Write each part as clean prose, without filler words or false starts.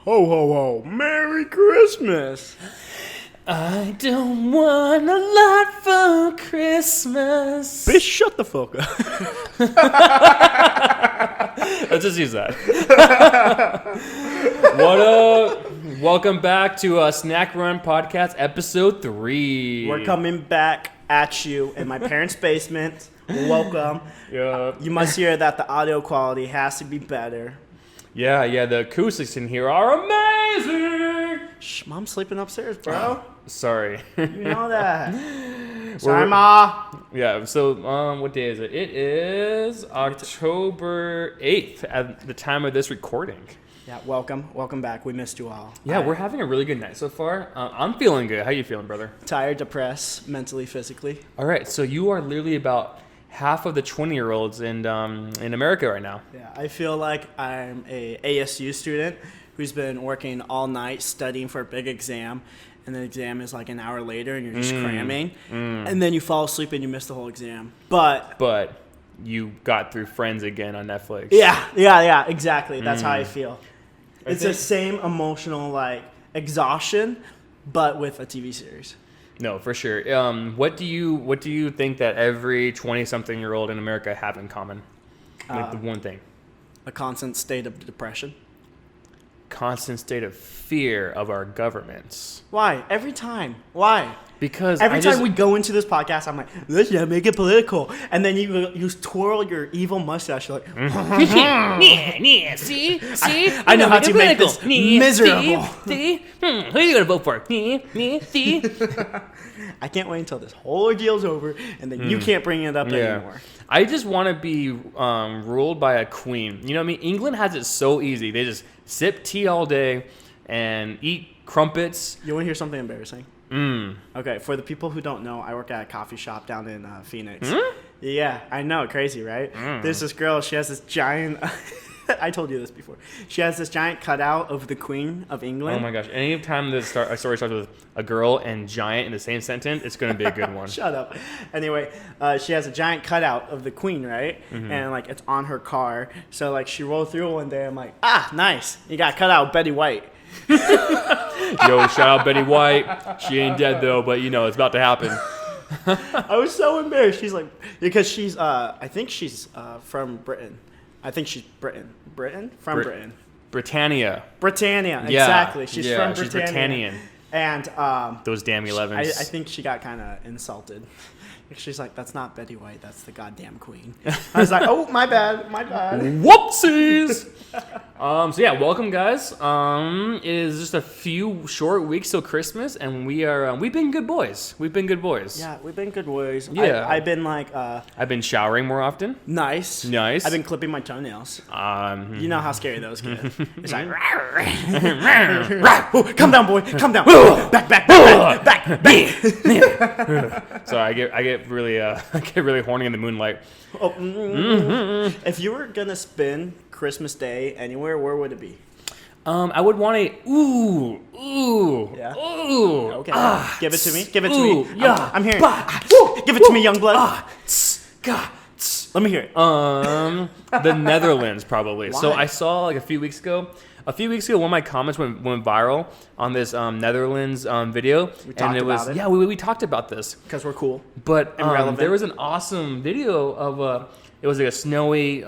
Ho, ho, ho. Merry Christmas. I don't want a lot for Christmas. Bitch, shut the fuck up. Let's just use that. What up? Welcome back to Snack Run Podcast, Episode 3. We're coming back at you in my parents' basement. Welcome. Yeah. You must hear that the audio quality has to be better. Yeah, the acoustics in here are amazing. Shh, Mom's sleeping upstairs, bro. Sorry. You know that. Sorry, Ma. Yeah, so what day is it? It is October 8th at the time of this recording. Yeah, welcome back. We missed you all. Yeah, we're having a really good night so far. I'm feeling good. How you feeling, brother? Tired, depressed, mentally, physically. All right, so you are literally about half of the 20-year-olds in America right now. Yeah, I feel like I'm a ASU student who's been working all night studying for a big exam, and the exam is like an hour later, and you're just cramming, and then you fall asleep and you miss the whole exam. But you got through Friends again on Netflix. Yeah, exactly. That's how I feel. It's the same emotional exhaustion, but with a TV series. No, for sure. What do you think that every 20-something-year-old in America have in common? Like the one thing. A constant state of depression. Constant state of fear of our governments. Why? Every time. Why? Because every time we go into this podcast, I'm like, let's make it political. And then you twirl your evil mustache. You're like, yeah, see? I know how to make this miserable. See? Who are you going to vote for? See? I can't wait until this whole ordeal's over, and then you can't bring it up anymore. I just want to be ruled by a queen. You know what I mean? England has it so easy. They just sip tea all day and eat crumpets. You want to hear something embarrassing? Okay, for the people who don't know, I work at a coffee shop down in Phoenix. Yeah, I know, crazy, right? There's this girl, she has this giant... I told you this before. She has this giant cutout of the Queen of England. Oh my gosh. Anytime a story starts with a girl and giant in the same sentence, it's going to be a good one. Shut up. Anyway, she has a giant cutout of the Queen, right? And it's on her car. So she rolled through one day. I'm like, nice. You got cut out Betty White. Yo, shout out Betty White. She ain't dead though, but it's about to happen. I was so embarrassed. She's because she's I think she's from Britain. I think she's Britain. Britain? From Britain. Britannia, exactly. She's from Britannia. She's Britannian. And those damn 11s. I think she got kind of insulted. She's like, that's not Betty White, that's the goddamn Queen. I was like, oh, my bad. Whoopsies! So yeah, welcome guys. It is just a few short weeks till Christmas, and we've been good boys. Yeah, we've been good boys. Yeah. I've been I've been showering more often. Nice. I've been clipping my toenails. You know how scary those get. It's like, calm down, boy, calm down. back. So I get really horny in the moonlight. If you were gonna spend Christmas Day anywhere, where would it be? I would want a ooh. Yeah. Ooh. Okay. Give it to me. Yeah. I'm hearing. Give it to me, young blood. Let me hear it. The Netherlands probably. Why? So I saw a few weeks ago, one of my comments went viral on this Netherlands video. We talked about it. Yeah, we talked about this. Because we're cool. But relevant. there was an awesome video of it was a snowy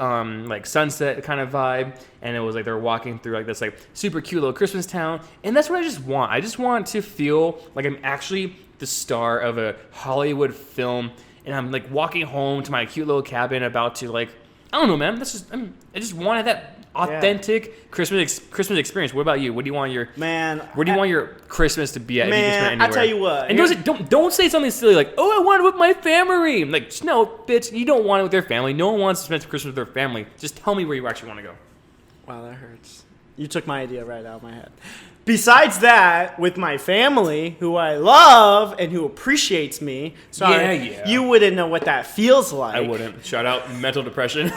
sunset kind of vibe, and it was they were walking through this super cute little Christmas town, and that's what I just want. I just want to feel like I'm actually the star of a Hollywood film, and I'm walking home to my cute little cabin about to I don't know, man. I just wanted that authentic Christmas experience. What about you? What do you want your Where do you want your Christmas to be at? Man, if you can spend it anywhere? I tell you what. And don't say something silly I want it with my family. No, bitch, you don't want it with their family. No one wants to spend Christmas with their family. Just tell me where you actually want to go. Wow, that hurts. You took my idea right out of my head. Besides that, with my family, who I love and who appreciates me, you wouldn't know what that feels like. I wouldn't. Shout out mental depression.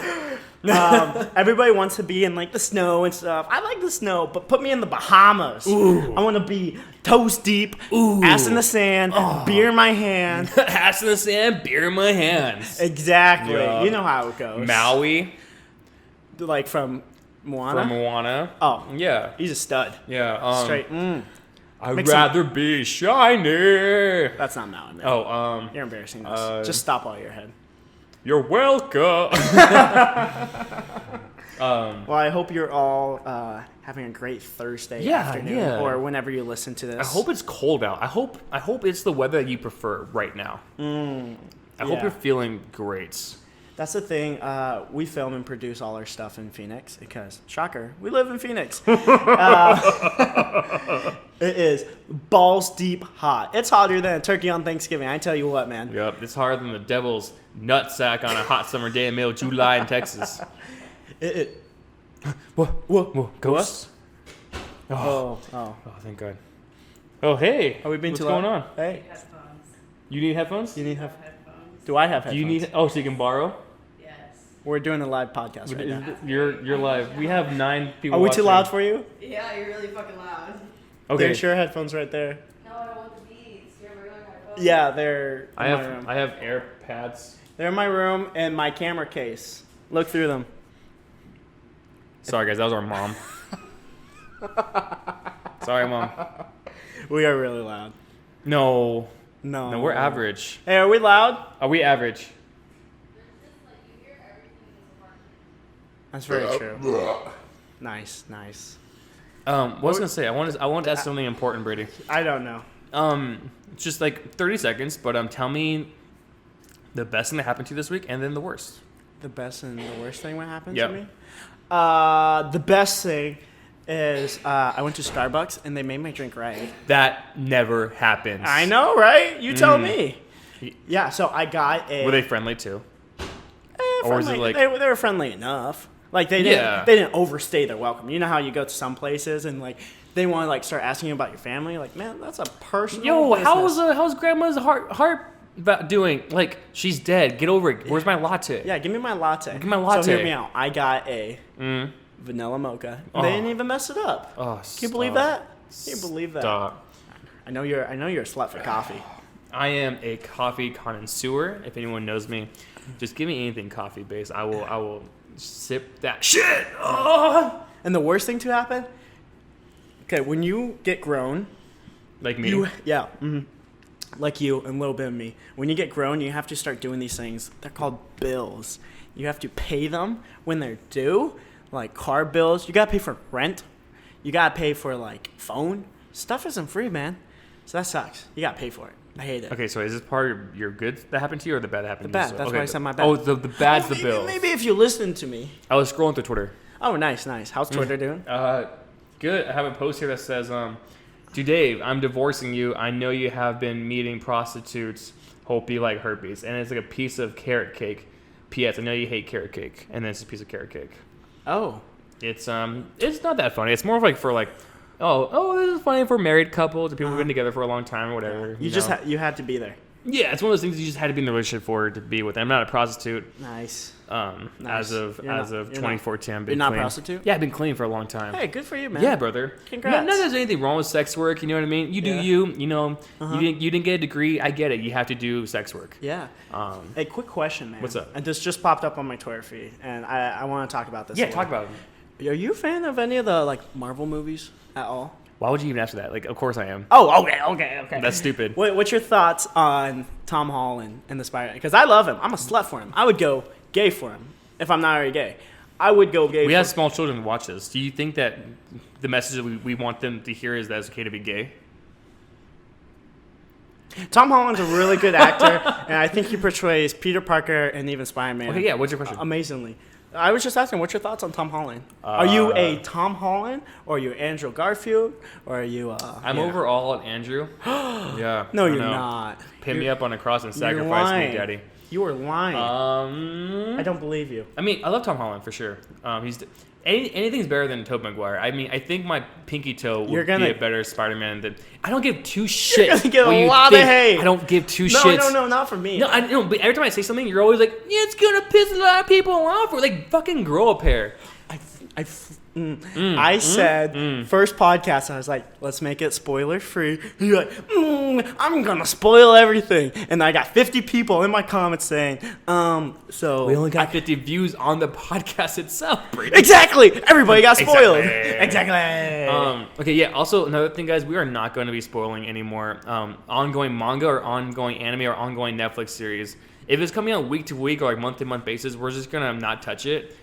Everybody wants to be in the snow and stuff. I like the snow, but put me in the Bahamas. Ooh. I want to be toes deep, ass in the sand, beer in my hand. Ass in the sand, beer in my hands. Exactly. Yeah. You know how it goes. Maui. From Moana? From Moana. Oh. Yeah. He's a stud. Yeah. Straight. I'd rather be shiny. That's not Maui, man. Oh, You're embarrassing this. Just stop while you're ahead. You're welcome. Well, I hope you're all having a great Thursday afternoon or whenever you listen to this. I hope it's cold out. I hope it's the weather that you prefer right now. I hope you're feeling great. That's the thing. We film and produce all our stuff in Phoenix because, shocker, we live in Phoenix. It is balls deep hot. It's hotter than a turkey on Thanksgiving. I tell you what, man. Yep, it's harder than the devil's nutsack on a hot summer day in middle of July in Texas. Whoa, ghosts. Oh, thank God. Oh, hey. Are we being what's too going loud? on? Hey. Headphones. You need headphones? You need headphones. Do I have headphones? Do you need? Oh, so you can borrow? Yes. We're doing a live podcast right now. You're live. We have 9 people. Are we watching. too loud for you? Yeah, you're really fucking loud. Okay. There's your headphones right there. No, I don't want the beats. Do you have regular headphones? Yeah, they're I in have my room. I have AirPads. They're in my room and my camera case. Look through them. Sorry guys, that was our mom. Sorry, Mom. We are really loud. No, No, we're average. Hey, are we loud? Are we average? That's very true. Nice. What was I gonna say? I want to ask something important, Brady. I don't know. Just like 30 seconds, but tell me the best thing that happened to you this week, and then the worst. The best and the worst thing what happened Yep. to me? The best thing is I went to Starbucks and they made my drink right. That never happens. I know, right? You tell me. Yeah, so I got a... Were they friendly too? Or was it like- they were friendly enough. Like they didn't overstay their welcome. You know how you go to some places and like they want to like start asking you about your family. Like, man, that's a personal. Yo, business. how's grandma's heart doing? Like, she's dead. Get over it. Where's my latte? Yeah, give me my latte. Give me my latte. So hear me out. I got a vanilla mocha. Oh. They didn't even mess it up. Oh, Can you believe that? Can you believe that? Stop. I know you're a slut for coffee. I am a coffee connoisseur. If anyone knows me, just give me anything coffee based. I will sip that shit. Oh. And the worst thing to happen. Okay, when you get grown, Like me. like you and a little bit of me. When you get grown, you have to start doing these things. They're called bills. You have to pay them when they're due, like car bills. You gotta pay for rent. You gotta pay for like phone. Stuff isn't free, man. So that sucks. You gotta pay for it. I hate it. Okay, so is this part of your good that happened to you, or the bad that happened The to you? bad. That's why I said my bad. Oh, the bad's the bill. Maybe if you listen to me. I was scrolling through Twitter. Oh, nice. How's Twitter doing? Good. I have a post here that says, to Dave, I'm divorcing you. I know you have been meeting prostitutes. Hope you like herpes. And it's like a piece of carrot cake. P.S. I know you hate carrot cake. And then it's a piece of carrot cake. Oh. It's not that funny. It's more of like for like, oh, this is funny for married couples or people who've been together for a long time or whatever. You just you had to be there. Yeah, it's one of those things you just had to be in the relationship for to be with. I'm not a prostitute. Nice. As of 2014, I've been You're not a clean. prostitute? Yeah, I've been clean for a long time. Hey, good for you, man. Yeah, brother. Congrats. Not that there's anything wrong with sex work. You know what I mean? You do you. You know, you didn't get a degree. I get it. You have to do sex work. Yeah. Hey, quick question, man. What's up? And this just popped up on my Twitter feed, and I want to talk about this. Yeah, talk about it. Are you a fan of any of the like Marvel movies at all? Why would you even ask that? Like, of course I am. Oh, okay. That's stupid. What's your thoughts on Tom Holland and the Spider-Man? Because I love him. I'm a slut for him. I would go gay for him if I'm not already gay. I would go gay. We for have small children who watch this. Do you think that the message that we want them to hear is that it's okay to be gay? Tom Holland's a really good actor, and I think he portrays Peter Parker and even Spider-Man. Okay, yeah. What's your question? Amazingly. I was just asking, what's your thoughts on Tom Holland? Are you a Tom Holland, or are you Andrew Garfield, or are you? I'm overall an Andrew. Yeah. No, I you're know. not. Pin me up on a cross and You're sacrifice lying. me, Daddy. You are lying. I don't believe you. I mean, I love Tom Holland for sure. Anything's better than Tobey Maguire. I mean, I think my pinky toe would be a better Spider-Man than. I don't give two shits. You're gonna get what a you lot think. of hate. I don't give two shits. No, not for me. No, I know. But every time I say something, you're always like, "Yeah, it's gonna piss a lot of people off." Or like, fucking grow a pair. I said first podcast, I was like, let's make it spoiler free. You're like, I'm gonna spoil everything, and I got 50 people in my comments saying, so We only got 50 views on the podcast itself. Brady. exactly. Everybody got spoiled. Exactly. Okay, yeah. Also, another thing, guys, we are not going to be spoiling any more ongoing manga or ongoing anime or ongoing Netflix series. If it's coming out week to week or like month to month basis, we're just gonna not touch it.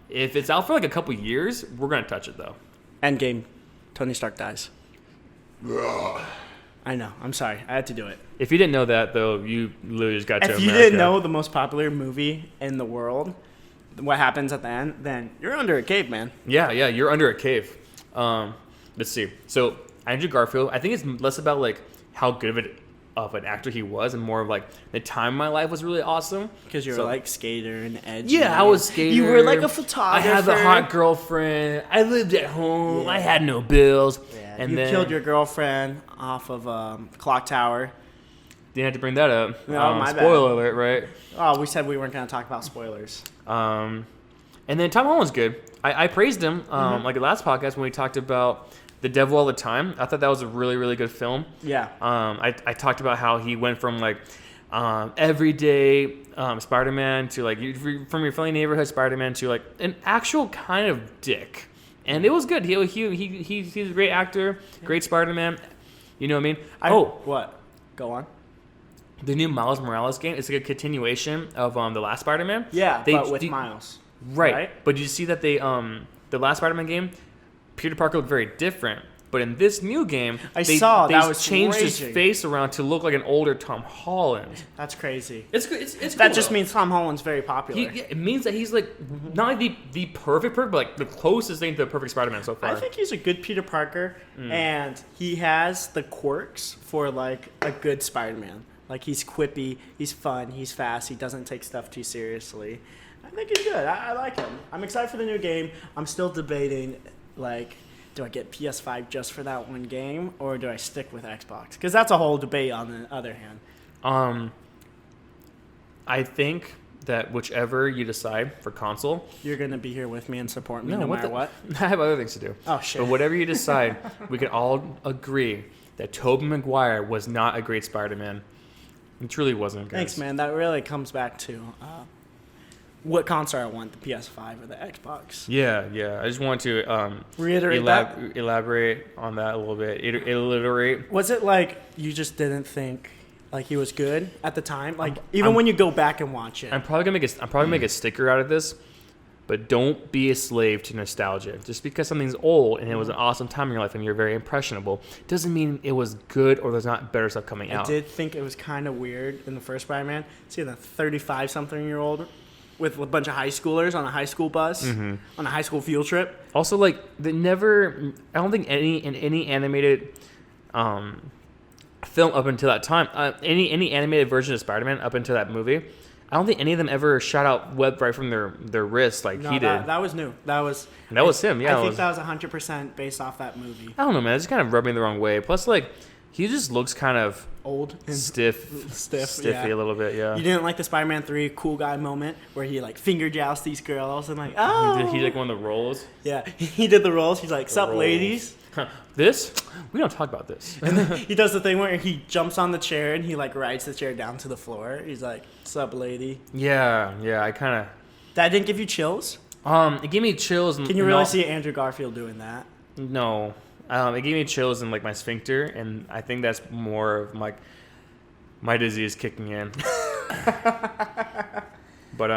If it's out for like a couple years, we're gonna touch it though. Endgame. Tony Stark dies. I know. I'm sorry. I had to do it. If you didn't know that, though, you literally just got to If America. you didn't know the most popular movie in the world, what happens at the end, then you're under a cave, man. Yeah, you're under a cave. Let's see. So Andrew Garfield, I think it's less about like how good of an actor he was, and more of like the time in my life was really awesome. Because you were like skater and edgy. Yeah, I was skater. You were like a photographer. I had a hot girlfriend. I lived at home. Yeah. I had no bills. Yeah. And you then killed your girlfriend off of Clock Tower. Didn't have to bring that up. No, my bad. Spoiler alert, right? Oh, we said we weren't going to talk about spoilers. And then Tom Holland's good. I praised him like the last podcast when we talked about The Devil All the Time. I thought that was a really, really good film. Yeah. I talked about how he went from like everyday Spider-Man to like from your friendly neighborhood Spider-Man to like an actual kind of dick, and it was good. He's a great actor, great Spider-Man. You know what I mean? What? Go on. The new Miles Morales game. It's like a continuation of the last Spider-Man. Yeah, but with Miles. Right. But did you see that they the last Spider-Man game, Peter Parker looked very different. But in this new game, they changed his face around to look like an older Tom Holland. That's crazy. It's that cool, just though. means Tom Holland's very popular. It means that he's like not like the perfect, but like the closest thing to the perfect Spider-Man so far. I think he's a good Peter Parker, and he has the quirks for like a good Spider-Man. Like he's quippy, he's fun, he's fast, he doesn't take stuff too seriously. I think he's good. I like him. I'm excited for the new game. I'm still debating, like, do I get PS5 just for that one game, or do I stick with Xbox? Because that's a whole debate on the other hand. I think that whichever you decide for console, you're going to be here with me and support me no matter what? I have other things to do. Oh, shit. But whatever you decide, we can all agree that Tobey Maguire was not a great Spider-Man. It truly wasn't, guys. Thanks, man. That really comes back to what console I want, the PS5 or the Xbox. Yeah. I just want to reiterate elaborate on that a little bit. Iterate. Was it like you just didn't think like he was good at the time? Like when you go back and watch it. I'm probably gonna make a sticker out of this, but don't be a slave to nostalgia. Just because something's old and it was an awesome time in your life and you're very impressionable doesn't mean it was good or there's not better stuff coming out. I did think it was kind of weird in the first Spider-Man. See the 35-something-year-old with a bunch of high schoolers on a high school bus on a high school field trip. Also, like I don't think any animated film up until that time, any animated version of Spider-Man up until that movie, I don't think any of them ever shot out web right from their wrists like he did. That was new. That was him. Yeah, I think that was 100% based off that movie. I don't know, man. It's just kind of rubbed me the wrong way. Plus, like, he just looks kind of old and stiffy a little bit. Yeah. You didn't like the Spider-Man 3 cool guy moment where he like finger jousts these girls and like he did like one of the rolls. Yeah, he did the rolls. He's like, "Sup, ladies." This? We don't talk about this. And then he does the thing where he jumps on the chair and he like rides the chair down to the floor. He's like, "Sup, lady." Yeah. I kind of. That didn't give you chills? It gave me chills. Can you really see Andrew Garfield doing that? No. It gave me chills in like my sphincter, and I think that's more of like my disease kicking in. But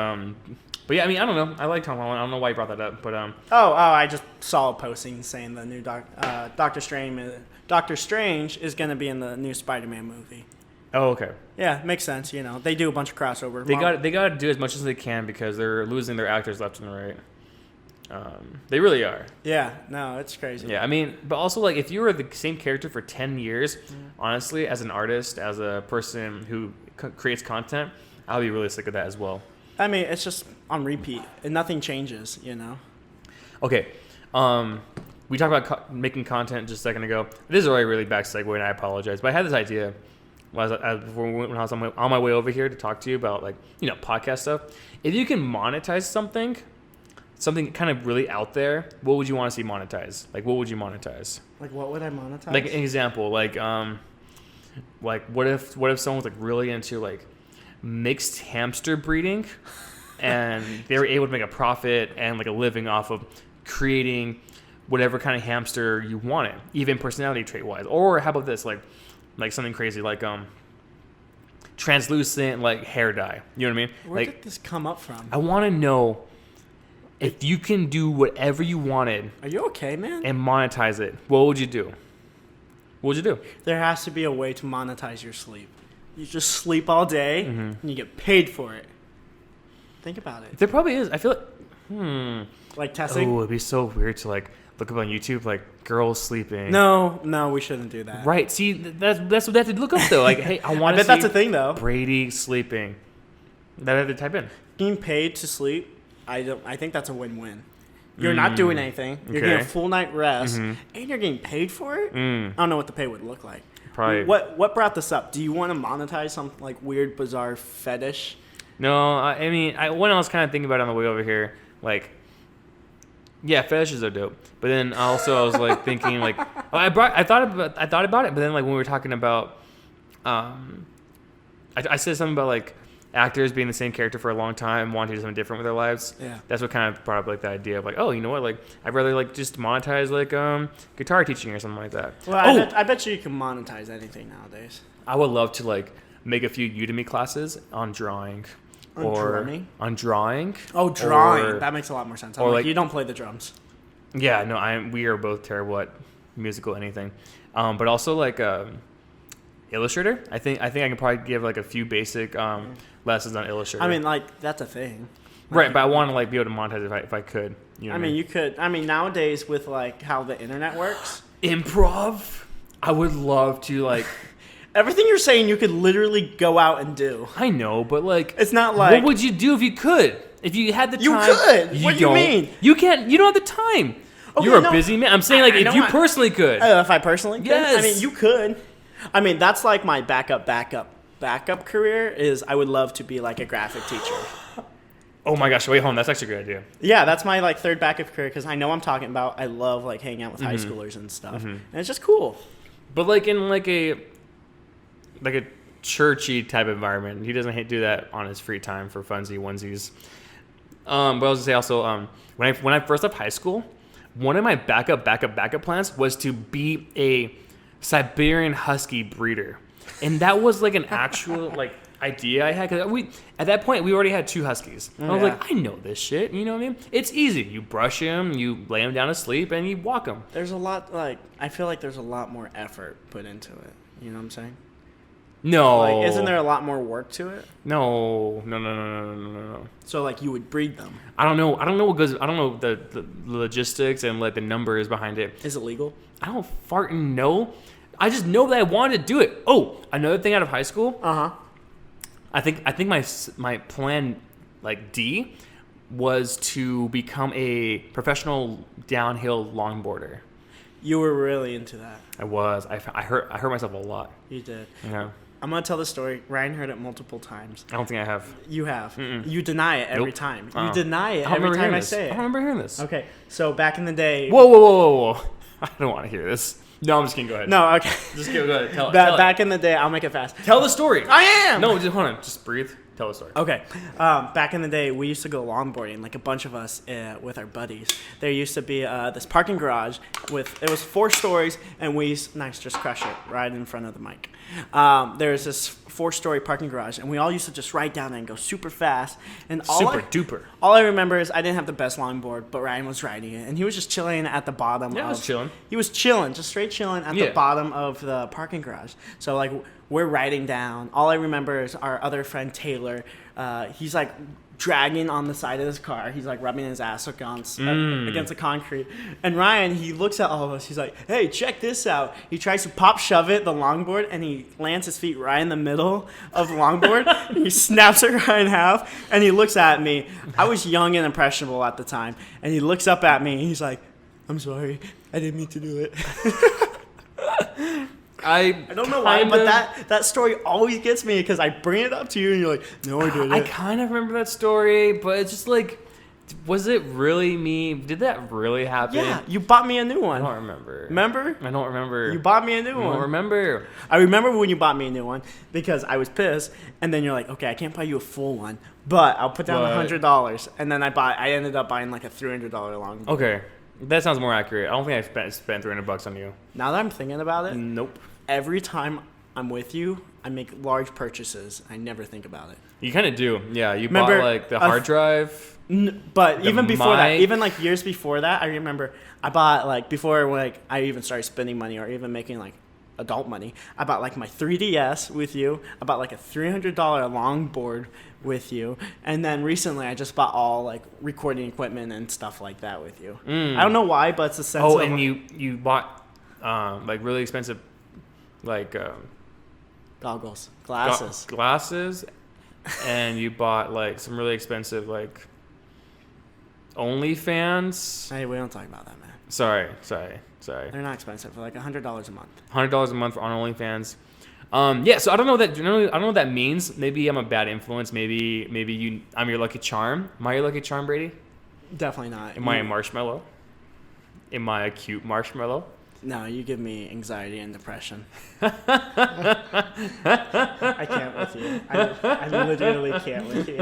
yeah, I mean, I don't know. I like Tom Holland. I don't know why you brought that up, but I just saw a posting saying the new Doctor Strange is going to be in the new Spider-Man movie. Oh, okay. Yeah, makes sense. You know, they do a bunch of crossover. They got to do as much as they can because they're losing their actors left and right. They really are. Yeah, no, it's crazy. Yeah, I mean, but also like if you were the same character for 10 years, honestly, as an artist, as a person who creates content, I'll be really sick of that as well. I mean, it's just on repeat, and nothing changes, you know. Okay, we talked about making content just a second ago. This is already a really bad segue, and I apologize, but I had this idea when I was on my way over here to talk to you about like podcast stuff. If you can monetize something, something kind of really out there, what would you want to see monetized? Like, what would you monetize? Like, what would I monetize? Like an example, like what if someone was like really into like mixed hamster breeding, and they were able to make a profit and like a living off of creating whatever kind of hamster you wanted, even personality trait wise. Or how about this, like something crazy, like translucent like hair dye. You know what I mean? Where like, did this come up from? I want to know if you can do whatever you wanted. Are you okay, man? And monetize it. What would you do? What would you do? There has to be a way to monetize your sleep. You just sleep all day, and you get paid for it. Think about it. There probably is. I feel like, Like testing? Oh, it'd be so weird to like look up on YouTube, like girls sleeping. No, we shouldn't do that. Right. See, that's what they have to look up though. Like, hey, I want to see that's a thing though. Brady sleeping. That I have to type in. Being paid to sleep, I think that's a win-win. You're not doing anything. You're getting a full night rest, and you're getting paid for it. I don't know what the pay would look like. Probably. What brought this up? Do you want to monetize some like weird, bizarre fetish? No, I mean, when I was kind of thinking about it on the way over here, like, yeah, fetishes are dope. But then also I was like thinking like, I thought about it. But then like when we were talking about, I said something about like actors being the same character for a long time, wanting to do something different with their lives. Yeah. That's what kind of brought up like the idea of like, oh, you know what? Like, I'd rather like just monetize like guitar teaching or something like that. Well, I bet you can monetize anything nowadays. I would love to like make a few Udemy classes on drawing. On drawing. Oh, drawing. That makes a lot more sense. Or like you don't play the drums. Yeah, no, we are both terrible at musical anything. But also like Illustrator. I think I can probably give like a few basic lessons on Illustrator. I mean, like that's a thing. Like, right, but I want to like be able to monetize if I could. You know you could. I mean, nowadays with like how the internet works, improv. I would love to like. Everything you're saying, you could literally go out and do. I know, but like, it's not like. What would you do if you could? If you had the time, you could. What do you mean? You can't. You don't have the time. Okay, you're a busy man. I'm saying like if you personally could. If I personally could? Yes. I mean, you could. I mean, that's like my backup career is I would love to be like a graphic teacher. Oh my gosh, wait, hold on. That's actually a good idea. Yeah, that's my like third backup career because I know I'm talking about. I love like hanging out with high schoolers and stuff, and it's just cool. But like in like a churchy type environment, he doesn't do that on his free time for funsy onesies. But I was gonna say also, when I first left high school, one of my backup plans was to be a Siberian Husky breeder, and that was like an actual like idea I had because at that point we already had 2 Huskies. I was like, I know this shit. You know what I mean? It's easy. You brush them, you lay them down to sleep, and you walk them. There's a lot I feel like there's a lot more effort put into it. You know what I'm saying? No. Like, isn't there a lot more work to it? No. So like you would breed them. I don't know what goes. I don't know the logistics and like the numbers behind it. Is it legal? I don't fucking know. I just know that I wanted to do it. Oh, another thing out of high school. I think my plan like D was to become a professional downhill longboarder. You were really into that. I was. I hurt myself a lot. You did. Yeah. I'm gonna tell the story. Ryan heard it multiple times. I don't think I have. You have. Mm-mm. You deny it every time. Uh-uh. You deny it every time I say it. I don't remember hearing this. Okay, so back in the day. Whoa! I don't want to hear this. No, I'm just kidding. Go ahead. No, okay. Just go ahead. Tell it. Back in the day, I'll make it fast. Tell the story. I am. No, just hold on. Just breathe. Tell the story. Okay. Back in the day, we used to go longboarding, like a bunch of us with our buddies. There used to be this parking garage it was 4 stories, and just crush it right in front of the mic. There's this 4-story parking garage, and we all used to just ride down it and go super fast. And super duper. All I remember is I didn't have the best longboard, but Ryan was riding it, and he was just chilling at the bottom. Yeah, I was chilling. He was chilling, just straight chilling at the bottom of the parking garage. So like we're riding down. All I remember is our other friend Taylor. He's like dragging on the side of his car. He's like rubbing his ass against the concrete. And Ryan, he looks at all of us. He's like, "Hey, check this out." He tries to shove it, the longboard, and he lands his feet right in the middle of the longboard. He snaps it right in half, and he looks at me. I was young and impressionable at the time, and he looks up at me. And he's like, "I'm sorry, I didn't mean to do it." I don't know why, but that story always gets me because I bring it up to you and you're like, "No, I didn't." I kind of remember that story, but it's just like Was it really me? Did that really happen? Yeah, you bought me a new I one. don't remember. Remember? I don't remember. You bought me a new I don't one. remember. I remember when you bought me a new one because I was pissed, and then you're like, okay, I can't buy you a full one, but I'll put down $100, and then I ended up buying like a $300 long. Okay, that sounds more accurate. I don't think I spent $300 on you. Now that I'm thinking about it, Nope. every time I'm with you, I make large purchases. I never think about it. You kind of do. Yeah, you Remember, bought like the hard drive. But The even before that, mic. even like years before that, I remember I bought like before like I even started spending money or even making like adult money. I bought like my 3DS with you. I bought like a $300 longboard with you, and then recently I just bought all like recording equipment and stuff like that with you. I don't know why, but it's a sense. Oh, of, and you bought like really expensive like goggles, glasses. And you bought like some really expensive like OnlyFans. Hey, we don't talk about that, man. Sorry. They're not expensive. They're like $100 a month. $100 a month on OnlyFans. Yeah, so I don't know what that. I don't know what that means. Maybe I'm a bad influence. Maybe I'm your lucky charm. Am I your lucky charm, Brady? Definitely not. Am I a marshmallow? Am I a cute marshmallow? No, you give me anxiety and depression. I can't with you. I literally can't with you.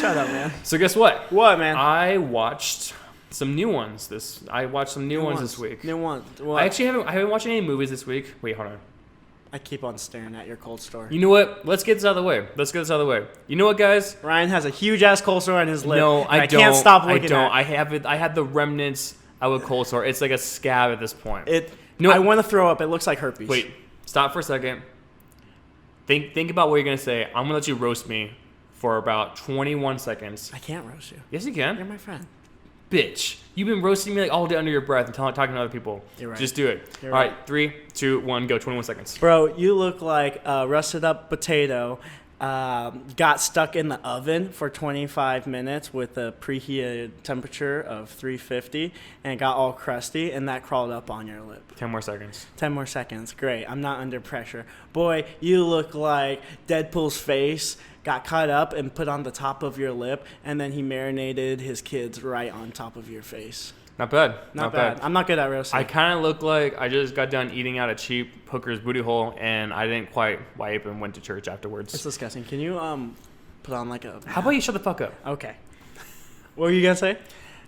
Shut up, man. So guess what? What, man? I watched some new ones this week. New ones. What? I haven't watched any movies this week. Wait, hold on. I keep on staring at your cold store. You know what? Let's get this out of the way. You know what, guys? Ryan has a huge ass cold store on his lip. No, I don't. can't stop looking at I have it. I had the remnants of a cold sore. It's like a scab at this point. No, I want to throw up. It looks like herpes. Wait, stop for a second. Think about what you're gonna say. I'm gonna let you roast me for about 21 seconds. I can't roast you. Yes, you You're can. my friend. Bitch, you've been roasting me like all day under your breath and talking to other people. You're right. Just do it. You're All right, right. 3, 2, 1, go. 21 seconds. Bro, you look like a rusted up potato. Got stuck in the oven for 25 minutes with a preheated temperature of 350 and got all crusty, and that crawled up on your lip. 10 more seconds. 10 more seconds. Great. I'm not under pressure. Boy, you look like Deadpool's face got cut up and put on the top of your lip, and then he marinated his kids right on top of your face. Not bad. Not bad. I'm not good at roasting. I kind of look like I just got done eating out a cheap hooker's booty hole, and I didn't quite wipe and went to church afterwards. It's disgusting. Can you put on like a... How about you shut the fuck up? Okay. What were you going to say? I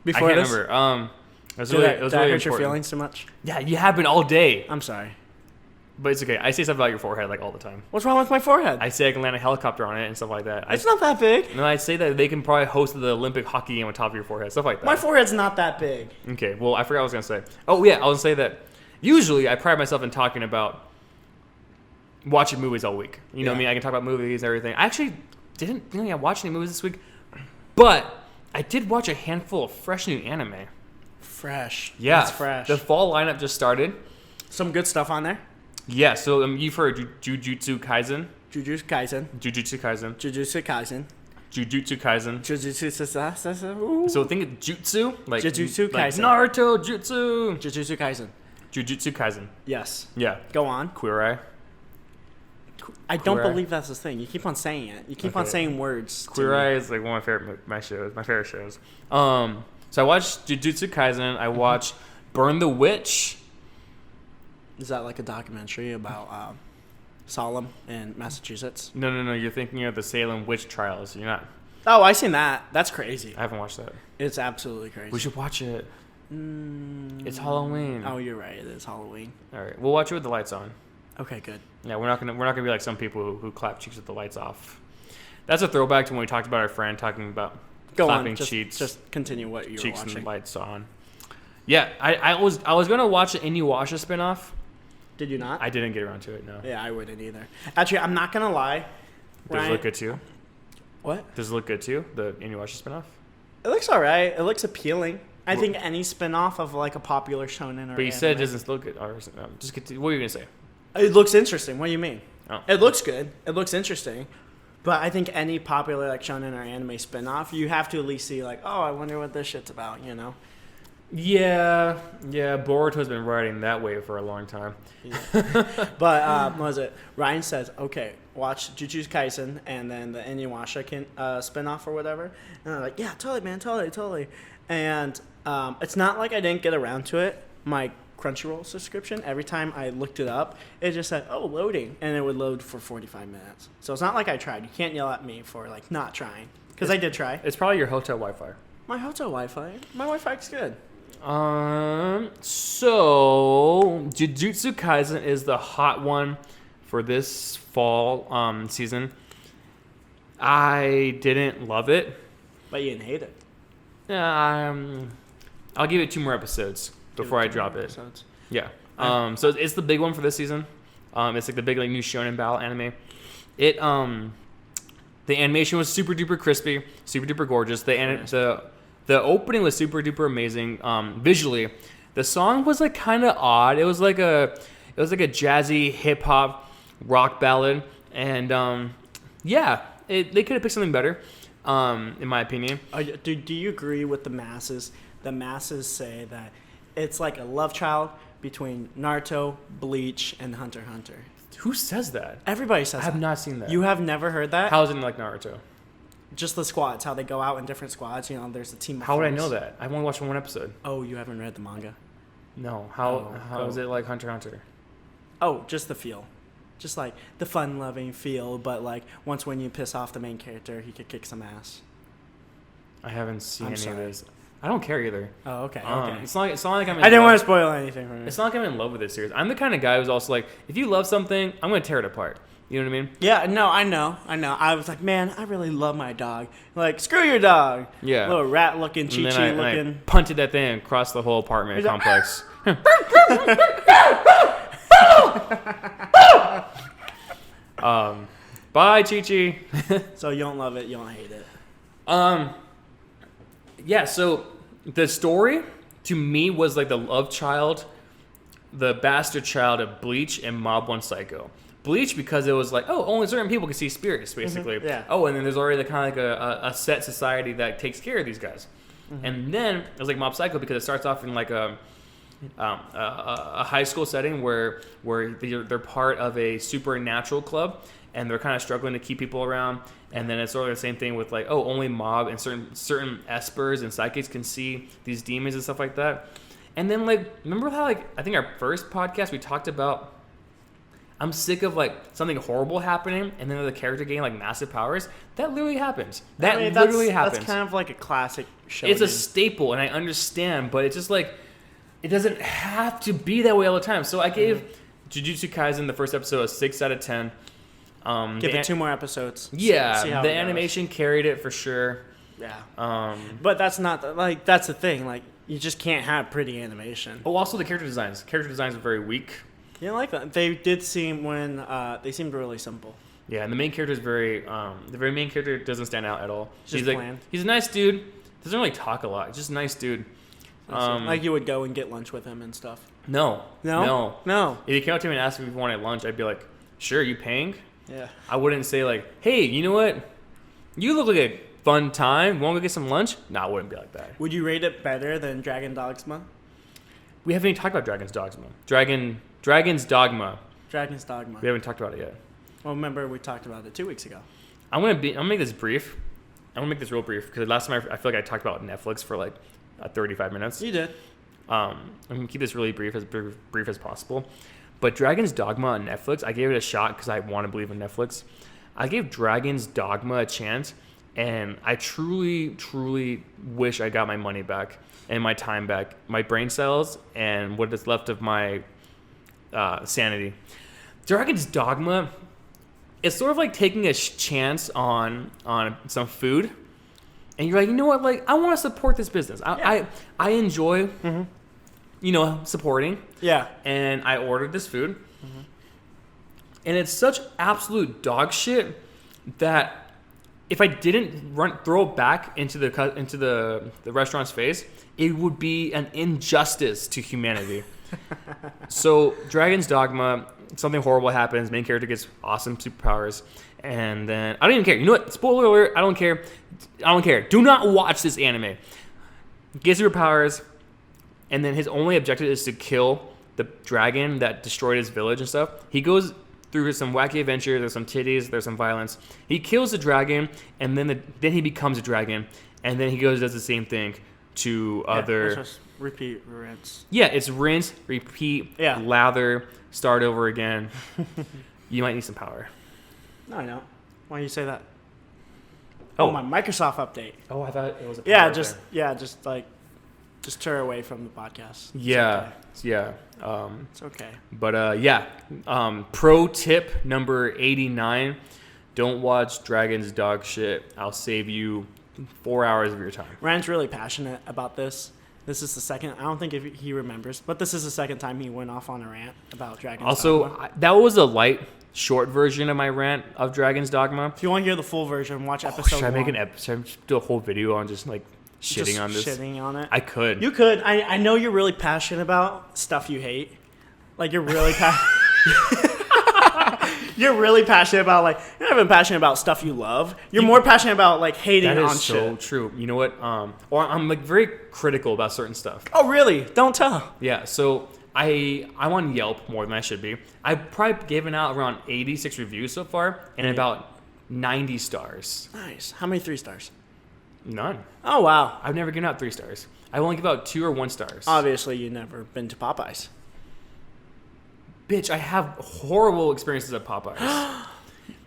Before can't this? remember. It was Did really, that, it was did that really hurt your important. feelings too much? Yeah, you have been all day. I'm sorry. But it's okay. I say stuff about your forehead like all the time. What's wrong with my forehead? I say I can land a helicopter on it and stuff like that. It's not that big. No, I say that they can probably host the Olympic hockey game on top of your forehead, stuff like that. My forehead's not that big. Okay, well, I forgot what I was going to say. Oh, yeah, I was going to say that usually I pride myself in talking about watching movies all week. You know what I mean? I can talk about movies and everything. I actually didn't really watch any movies this week, but I did watch a handful of fresh new anime. Fresh. Yeah. It's fresh. The fall lineup just started. Some good stuff on there. Yeah, so you've heard Jujutsu Kaisen. Jujutsu Kaisen. Jujutsu Kaisen. Jujutsu Kaisen. Jujutsu Kaisen. Jujutsu So think of jutsu, like Jujutsu like Kaisen. Naruto jutsu. Jujutsu Kaisen. Jujutsu Kaisen. Yes. Yeah. Go on. Queer Eye. I don't Queer Eye. believe that's the thing. You keep on saying it. You keep on Okay. saying words. to Queer me. Eye is like one of my favorite shows. So I watched Jujutsu Kaisen. I watched Burn the Witch. Is that like a documentary about Salem in Massachusetts? No. You're thinking of the Salem witch trials. You're not. Oh, I seen that. That's crazy. I haven't watched that. It's absolutely crazy. We should watch it. It's Halloween. Oh, you're right. It is Halloween. All right, we'll watch it with the lights on. Okay, good. Yeah, we're not gonna be like some people who clap cheeks with the lights off. That's a throwback to when we talked about our friend talking about Go clapping on. cheeks, Just continue what you were cheeks watching. and lights on. Yeah, I was gonna watch an Inuyasha spinoff. Did you not? I didn't get around to it. No. Yeah, I wouldn't either. Actually, I'm not gonna lie. Does it Ryan- look good too? What? Does it look good too? The Inuyasha spinoff. It looks alright. It looks appealing. I think any spin-off of like a popular shonen or But you said it anime- doesn't look good. Or, just get to, what are you gonna say? It looks interesting. What do you mean? Oh. It looks good. It looks interesting. But I think any popular like shonen or anime spin-off, you have to at least see like, oh, I wonder what this shit's about, you know? Yeah, Boruto's been riding that wave for a long time. Yeah. But what was it? Ryan says, okay, watch Jujutsu Kaisen and then the Inuyasha spinoff or whatever. And I'm like, yeah, totally, man, totally. And it's not like I didn't get around to it. My Crunchyroll subscription, every time I looked it up, it just said, oh, loading. And it would load for 45 minutes. So it's not like I tried. You can't yell at me for, like, not trying. Because I did try. It's probably your hotel Wi-Fi. My hotel Wi-Fi? My Wi-Fi's good. So Jujutsu Kaisen is the hot one for this fall season. I didn't love it. But you didn't hate it. I'll give it 2 more episodes before I drop it. Yeah. So it's the big one for this season. It's like the big like new shonen battle anime. The animation was super duper crispy, super duper gorgeous. The opening was super duper amazing. Visually, the song was like kind of odd. It was like a jazzy hip hop rock ballad, and they could have picked something better, in my opinion. Do you agree with the masses? The masses say that it's like a love child between Naruto, Bleach, and Hunter x Hunter. Who says that? Everybody says that. I have not seen that. You have never heard that? How is it like Naruto? Just the squads, how they go out in different squads. You know, there's a team of How would I fours. know that? I've only watched 1 episode. Oh, you haven't read the manga? No. How is it like Hunter x Hunter? Oh, just the feel. Just like the fun-loving feel, but like once when you piss off the main character, he could kick some ass. I haven't seen any sorry. of this. I don't care either. Oh, okay. It's not like I'm. I didn't want to spoil anything from it. It's not like I'm in love with this series. I'm the kind of guy who's also like, if you love something, I'm gonna tear it apart. You know what I mean? Yeah, no, I know. I was like, man, I really love my dog. Like, screw your dog. Yeah. Little rat-looking, And then Chi-Chi I looking. punted that thing across the whole apartment He's like, complex. Bye, Chi-Chi. So you don't love it, you don't hate it. Yeah, so the story to me was like the love child, the bastard child of Bleach and Mob 1 Psycho. Bleach because it was like, oh, only certain people can see spirits, basically. Yeah. Oh, and then there's already kind of like a set society that takes care of these guys. And then it was like Mob Psycho because it starts off in like a high school setting where they're part of a supernatural club and they're kind of struggling to keep people around. And then it's sort of the same thing with like, oh, only Mob and certain espers and psychics can see these demons and stuff like that. And then like, remember how like I think our first podcast we talked about, I'm sick of like something horrible happening and then the character getting like massive powers. That literally happens. Literally happens. That's kind of like a classic show. It's a staple, and I understand, but it's just like it doesn't have to be that way all the time. So I gave Jujutsu Kaisen the first episode a 6 out of 10. Give it 2 more episodes. Yeah, see how the it goes. animation carried it for sure. Yeah. But that's not like that's the thing. Like you just can't have pretty animation. Oh, also the character designs. Character designs are very weak. You don't like that? They did seem they seemed really simple. Yeah, and the main character is the very main character doesn't stand out at all. Just He's like bland. he's a nice dude. Doesn't really talk a lot. Just a nice dude. Like you would go and get lunch with him and stuff. No. No. If you came up to me and asked me if you wanted lunch, I'd be like, sure, you paying? Yeah. I wouldn't say like, hey, you know what? You look like a fun time. Want to go get some lunch? No, I wouldn't be like that. Would you rate it better than Dragon Dogma? We haven't even talked about Dragon's Dogma. Dragon's Dogma. Dragon's Dogma. We haven't talked about it yet. Well, remember we talked about it 2 weeks ago. I'm gonna make this brief. I'm gonna make this real brief because last time I feel like I talked about Netflix for like 35 minutes. You did. I'm gonna keep this really brief as possible. But Dragon's Dogma on Netflix, I gave it a shot because I want to believe in Netflix. I gave Dragon's Dogma a chance, and I truly, truly wish I got my money back and my time back, my brain cells, and what is left of my sanity. Dragon's Dogma is sort of like taking a chance on some food, and you're like, you know what? Like, I want to support this business. I enjoy, supporting. Yeah. And I ordered this food, and it's such absolute dog shit that if I didn't throw it back into the restaurant's face, it would be an injustice to humanity. So Dragon's Dogma, something horrible happens. Main character gets awesome superpowers, and then I don't even care. You know what? Spoiler alert! I don't care. Do not watch this anime. Get superpowers. and then his only objective is to kill the dragon that destroyed his village and stuff. He goes through some wacky adventure. There's some titties. There's some violence. He kills the dragon, and then he becomes a dragon, and then he goes and does the same thing to other. It's just repeat, rinse. Yeah, it's rinse, repeat, lather, start over again. You might need some power. No, I don't. Why do you say that? Oh, my Microsoft update. Oh, I thought it was a power just turn away from the podcast. It's okay. But pro tip number 89: don't watch Dragon's dog shit. I'll save you 4 hours of your time. Ryan's really passionate about this. This is the second. I don't think if he remembers, but this is the second time he went off on a rant about Dragon's Dogma. That was a light, short version of my rant of Dragon's Dogma. If you want to hear the full version, watch episode 1. Should I make an episode? Do a whole video on just like shitting on this? Shitting on it. I could. You could. I know you're really passionate about stuff you hate. Like you're really You're really passionate about you're not even passionate about stuff you love. You're more passionate about hating on shit. That is so true. You know what? Or I'm very critical about certain stuff. Oh really? Don't tell. Yeah. So I'm on Yelp more than I should be. I've probably given out around 86 reviews so far, and about 90 stars. Nice. How many 3 stars? None. Oh wow. I've never given out 3 stars. I only give out 2 or 1 stars. Obviously, you've never been to Popeyes. Bitch, I have horrible experiences at Popeyes.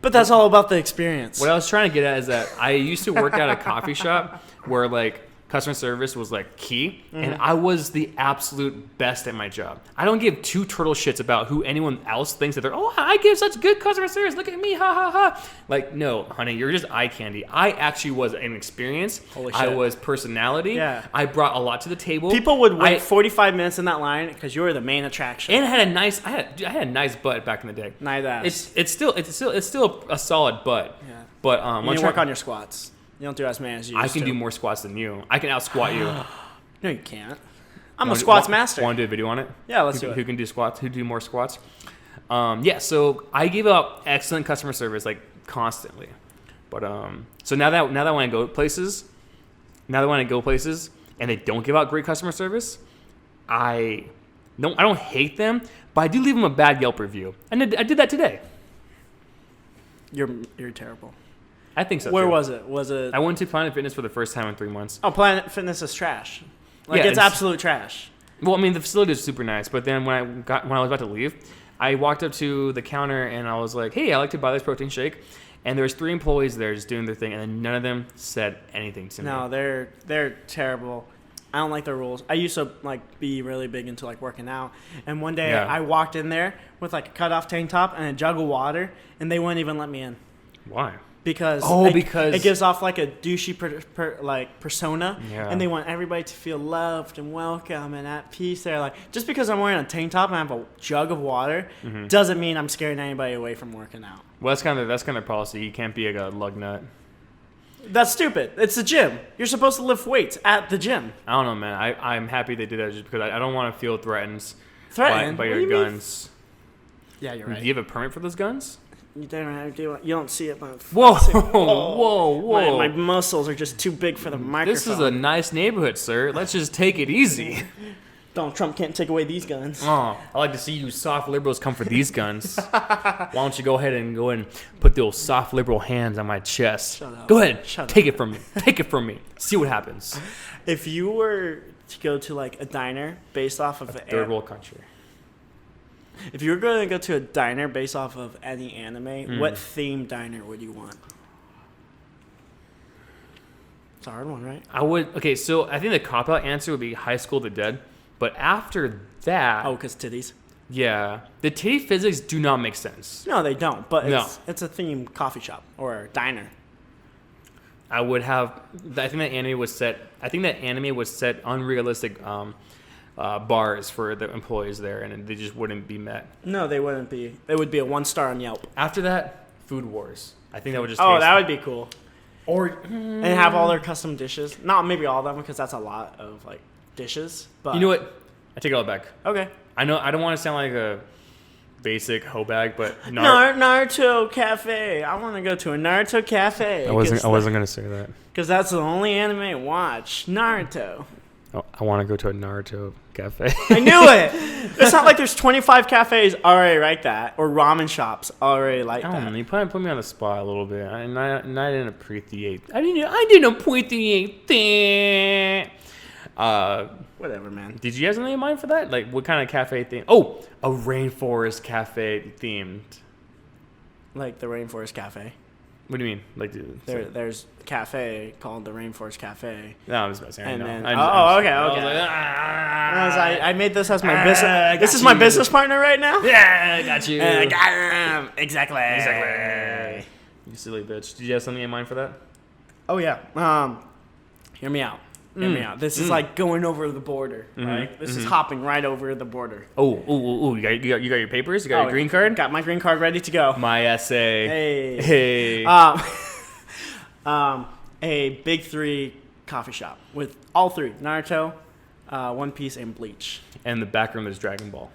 But that's all about the experience. What I was trying to get at is that I used to work at a coffee shop where customer service was key, and I was the absolute best at my job. I don't give 2 turtle shits about who anyone else thinks that I give such good customer service. Look at me, ha ha ha. No, honey, you're just eye candy. I actually was an experience. Holy shit. I was personality. Yeah. I brought a lot to the table. People would wait 45 minutes in that line because you were the main attraction. And I had a nice butt back in the day. Nice ass. It's still a solid butt. Yeah. But you need to work on your squats. You don't do as many as you used I can do more squats than you. I can out squat you. No, you can't. I'm a squats master. Want to do a video on it? Yeah, let's do it. Who can do squats? Who do more squats? So I give out excellent customer service constantly. But so now that when I go places, and they don't give out great customer service, I don't hate them, but I do leave them a bad Yelp review, and I did that today. You're terrible. I think so. Where too. was it? Was it? I went to Planet Fitness for the first time in 3 months. Oh, Planet Fitness is trash. Yeah, it's absolute trash. Well, I mean, the facility is super nice, but then when I was about to leave, I walked up to the counter and I was like, "Hey, I'd like to buy this protein shake." And there was 3 employees there just doing their thing, and then none of them said anything to me. No, they're terrible. I don't like their rules. I used to be really big into working out, and one day I walked in there with a cutoff tank top and a jug of water, and they wouldn't even let me in. Why? Because it gives off a douchey persona, and they want everybody to feel loved and welcome and at peace. They're just because I'm wearing a tank top and I have a jug of water doesn't mean I'm scaring anybody away from working out. Well, that's kind of their policy. You can't be a lug nut. That's stupid. It's the gym. You're supposed to lift weights at the gym. I don't know, man. I'm happy they did that just because I don't want to feel threatened by your guns. Yeah, you're right. Do you have a permit for those guns? You don't see it, but whoa! My muscles are just too big for the microphone. This is a nice neighborhood, sir. Let's just take it easy. Donald Trump can't take away these guns. Oh, I like to see you soft liberals come for these guns. Why don't you go ahead and put those soft liberal hands on my chest? Shut up. Go ahead. Take it from me. Take it from me. See what happens. If you were to go to a diner based off of a third world country. If you were going to go to a diner based off of any anime, what themed diner would you want? It's a hard one, right? So I think the cop-out answer would be High School of the Dead. But after that... Oh, because titties? Yeah. The titty physics do not make sense. No, they don't. But it's a themed coffee shop or diner. I would have... I think that anime was set unrealistic... bars for the employees there, and they just wouldn't be met. No, they wouldn't be. They would be a 1-star on Yelp. After that, Food Wars. I think that would just. That would be cool. And have all their custom dishes. Not maybe all of them because that's a lot of dishes. But you know what? I take it all back. Okay. I know I don't want to sound like a basic hoe bag, but Naruto Cafe. I want to go to a Naruto Cafe. I wasn't gonna say that because that's the only anime I watch. Naruto. Oh, I want to go to a Naruto cafe. I knew it. It's not like there's 25 cafes already like that, or ramen shops already like that. You probably put me on the spot a little bit. I didn't appreciate. I didn't appreciate that. Whatever, man. Did you have something in mind for that? Like, what kind of cafe theme? Oh, a rainforest cafe themed. Like the Rainforest Cafe. What do you mean? Like, There's a cafe called the Rainforest Cafe. No, I was about to say. And I know. then, okay. I was like, I made this as my business. This is got my you. business partner right now. Yeah, I got you. And I got him. Exactly. You silly bitch. Did you have something in mind for that? Oh yeah. Hear me out. Hear me out. This is like going over the border. Right? This is hopping right over the border. Oh! You got your papers? You got your green card? Got my green card ready to go. My essay. Hey. Hey. A big 3 coffee shop with all 3: Naruto, One Piece, and Bleach. And the back room is Dragon Ball.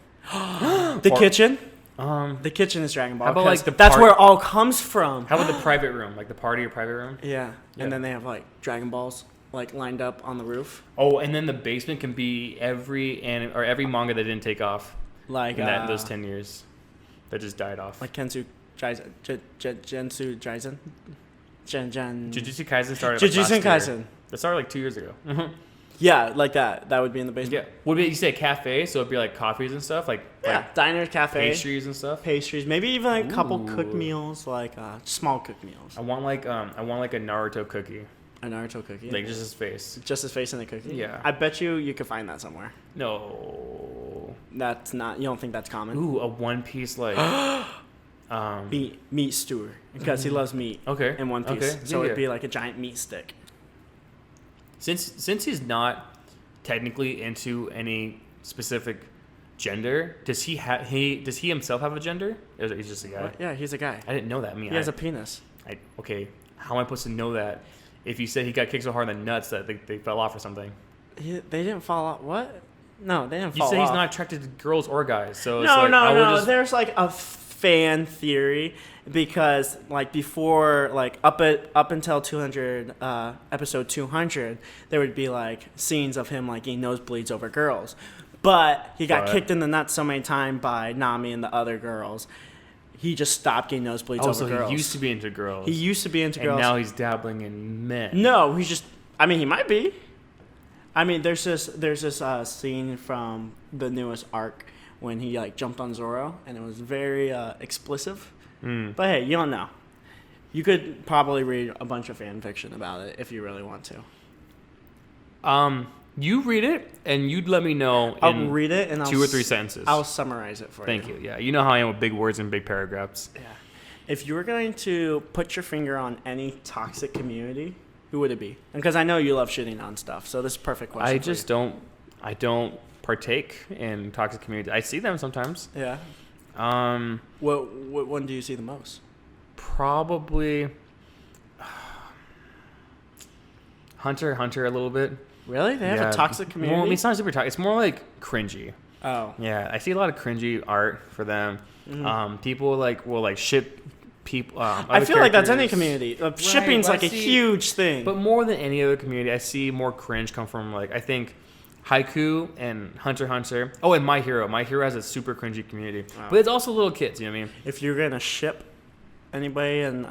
Kitchen. The kitchen is Dragon Ball. How about, like, that's where it all comes from. How about the private room? Like the party or private room? Yeah. And then they have like Dragon Balls like lined up on the roof. Oh, and then the basement can be every manga that didn't take off Like in those 10 years that just died off. Like Kensu Jaizen, Gensu Jaizen, Jujutsu Kaisen started. Jujutsu last Kaisen. year. That started like 2 years ago. Yeah, like that. That would be in the basement. Yeah. Would be you say cafe? So it'd be like coffees and stuff, like Diner, cafe, pastries and stuff. Pastries, maybe even like a couple Ooh. cooked meals, like small cooked meals. I want like a Naruto cookie, A Naruto cookie, like just his face. just his face in the cookie. Yeah. I bet you could find that somewhere. No. That's not. You don't think that's common? Ooh, a One Piece like. Meat stewer, because he loves meat. Okay. In One Piece, Okay. so Yeah, it'd be like a giant meat stick. Since he's not technically into any specific gender, does he himself have a gender? Or is he just a guy? What? Yeah, he's a guy. I didn't know that. I mean, He has a penis. okay. How am I supposed to know that? If you said he got kicked so hard in the nuts that they fell off or something. They didn't fall off. What? No, they didn't You fall say off. he's not attracted to girls or guys, so it's No, like, I would no. just- There's like a fan theory because like before, like up until 200, episode 200, there would be like scenes of him like getting nosebleeds over girls, but he got kicked in the nuts so many times by Nami and the other girls. He just stopped getting nosebleeds over so girls. he used to be into girls. He used to be into and girls. now he's dabbling in men. No, he's just. I mean, he might be. I mean, there's this scene from the newest arc when he like jumped on Zoro, and it was very explicit. But hey, you don't know. You could probably read a bunch of fan fiction about it if you really want to. You read it, and you'd let me know. I'll read it, and 2 or 3 sentences. I'll summarize it for you. Thank you. Yeah, you know how I am with big words and big paragraphs. Yeah. If you were going to put your finger on any toxic community, who would it be? Because I know you love shitting on stuff, so this is a perfect question. I don't partake in toxic communities. I see them sometimes. Yeah. What one do you see the most? Probably Hunter x Hunter a little bit. Really? They have a toxic community? Well, it's not super toxic. It's more like cringy. Oh. Yeah, I see a lot of cringy art for them. People will ship people. I feel like that's any characters. community. Shipping's like a huge thing. But more than any other community, I see more cringe come from I think Haiku and Hunter x Hunter. Oh, and My Hero. My Hero has a super cringy community. Wow. But it's also little kids, you know what I mean? If you're going to ship anybody in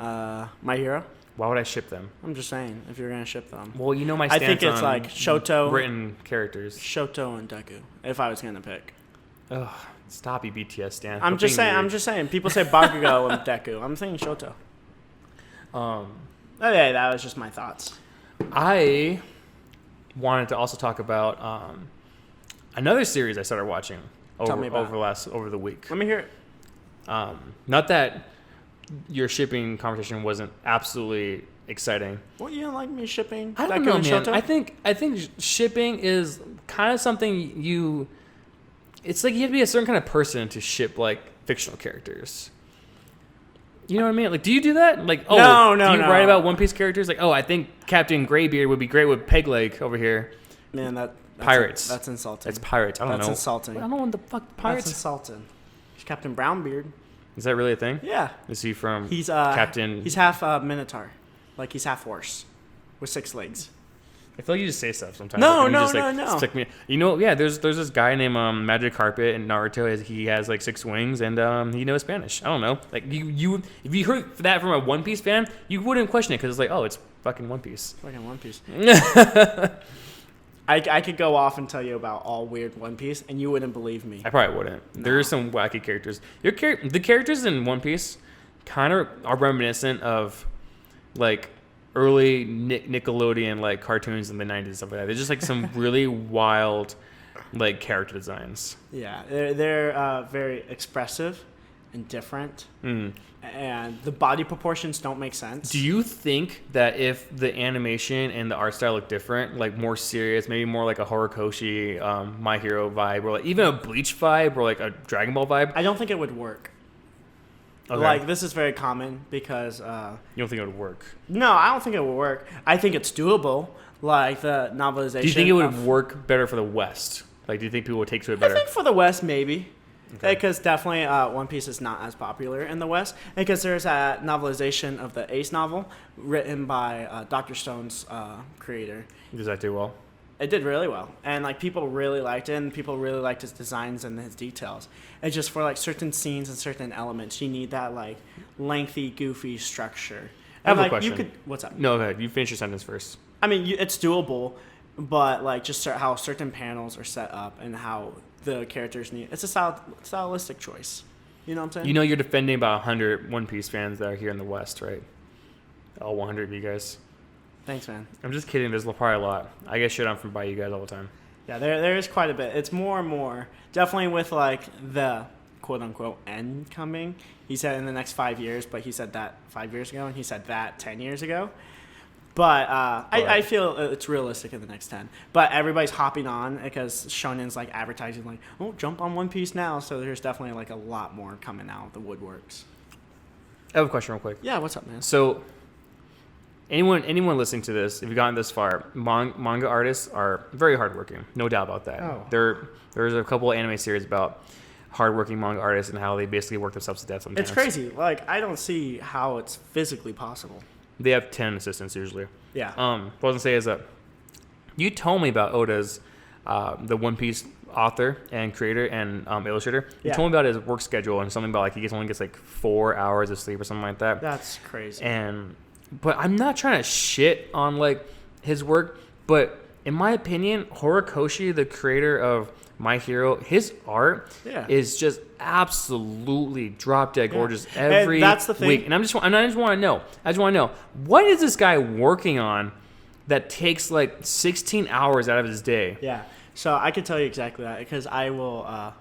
My Hero, why would I ship them? I'm just saying, if you're going to ship them. Well, you know my stance I think it's on like Shoto, written characters. Shoto and Deku, if I was going to pick. Ugh, stop you BTS stan. I'm just saying. People say Bakugo and Deku. I'm saying Shoto. Okay, that was just my thoughts. I wanted to also talk about another series I started watching over the week. Let me hear it. Not that your shipping conversation wasn't absolutely exciting. What, you don't like me shipping? I don't Deku know, and man. Shoto? I think shipping is kind of something you. It's like you have to be a certain kind of person to ship like fictional characters. You know what I mean? Like, do you do that? Like, do you write about One Piece characters? Like, I think Captain Greybeard would be great with Peg Leg over here. Man, that's pirates. That's insulting. It's pirates. I don't know. That's insulting. I don't know what the fuck pirates. That's insulting. He's Captain Brownbeard. Is that really a thing? Yeah. Is he from? He's Captain. He's half Minotaur, like he's half horse, with 6 legs. I feel like you just say stuff sometimes. No, and you no, just, like, no. Stick me. You know, yeah. There's this guy named Magic Carpet in Naruto. He has like 6 wings and he knows Spanish. I don't know. Like you if you heard that from a One Piece fan, you wouldn't question it because it's like, oh, it's fucking One Piece. Fucking One Piece. I could go off and tell you about all weird One Piece, and you wouldn't believe me. I probably wouldn't. No. There are some wacky characters. The characters in One Piece kind of are reminiscent of like early Nickelodeon like cartoons in the 90s and stuff like that. They're just like some really wild like character designs. Yeah, they're very expressive and different, and the body proportions don't make sense. Do you think that if the animation and the art style look different, like more serious, maybe more like a Horikoshi, My Hero vibe, or like even a Bleach vibe, or like a Dragon Ball vibe? I don't think it would work. Okay. Like, this is very common because... you don't think it would work? No, I don't think it would work. I think it's doable, like the novelization. Do you think it would work better for the West? Like, do you think people would take to it I better? think for the West, maybe. Okay. Because definitely One Piece is not as popular in the West. Because there's a novelization of the Ace novel written by Dr. Stone's creator. Does that do well? It did really well. And like people really liked it, and people really liked his designs and his details. It's just for like certain scenes and certain elements, you need that like lengthy, goofy structure. I have like, a question. You could, what's up? No, go ahead. You finish your sentence first. I mean, it's doable, but like just how certain panels are set up and how the characters need. It's a stylistic choice. You know what I'm saying? You know you're defending about 100 One Piece fans that are here in the West, right? All 100 of you guys. Thanks, man. I'm just kidding. There's probably a lot. I get shit on from by you guys all the time. Yeah, there is quite a bit. It's more and more. Definitely with like the quote-unquote end coming. He said in the next 5 years, but he said that 5 years ago, and he said that 10 years ago. But I feel it's realistic in the next 10. But everybody's hopping on because Shonen's like advertising like, oh, jump on One Piece now. So there's definitely like a lot more coming out of the woodworks. I have a question real quick. Yeah, what's up, man? So anyone listening to this, if you've gotten this far, manga artists are very hardworking. No doubt about that. Oh. There's a couple of anime series about hardworking manga artists and how they basically work themselves to death sometimes. It's crazy. Like, I don't see how it's physically possible. They have 10 assistants usually. Yeah. What I was going to say is that you told me about Oda's, the One Piece author and creator and illustrator. You Yeah. told me about his work schedule and something about like he only gets like 4 hours of sleep or something like that. That's crazy. But I'm not trying to shit on like his work, but in my opinion, Horikoshi, the creator of My Hero, his art is just absolutely drop dead gorgeous every that's the thing. week. And I just want to know, what is this guy working on that takes like 16 hours out of his day? Yeah. So I could tell you exactly that because I'll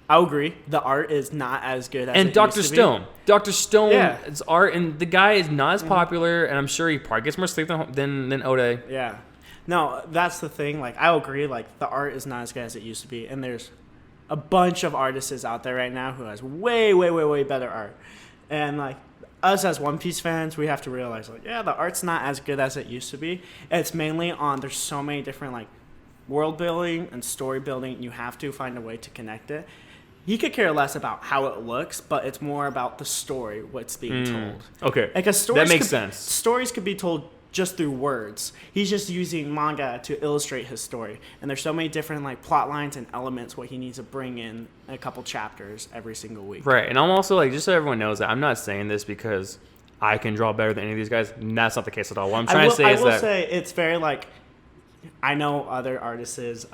agree. The art is not as good as and it Dr. used to Stone. Dr. Stone's Yeah. art, and the guy is not as popular, and I'm sure he probably gets more sleep than Oda. be. Yeah. No, that's the thing. Like, I'll agree. Like, the art is not as good as it used to be. And there's a bunch of artists out there right now who has way, way, way, way better art. And, like, us as One Piece fans, we have to realize, like, yeah, the art's not as good as it used to be. It's mainly on, there's so many different, like, world building and story building. You have to find a way to connect it. He could care less about how it looks, but it's more about the story, what's being told. Okay, Because stories that makes could, sense. Stories could be told just through words. He's just using manga to illustrate his story. And there's so many different like plot lines and elements what he needs to bring in a couple chapters every single week. Right, and I'm also like, just so everyone knows that I'm not saying this because I can draw better than any of these guys. That's not the case at all. What I'm trying to say is that... I will say it's very like... I know other artists,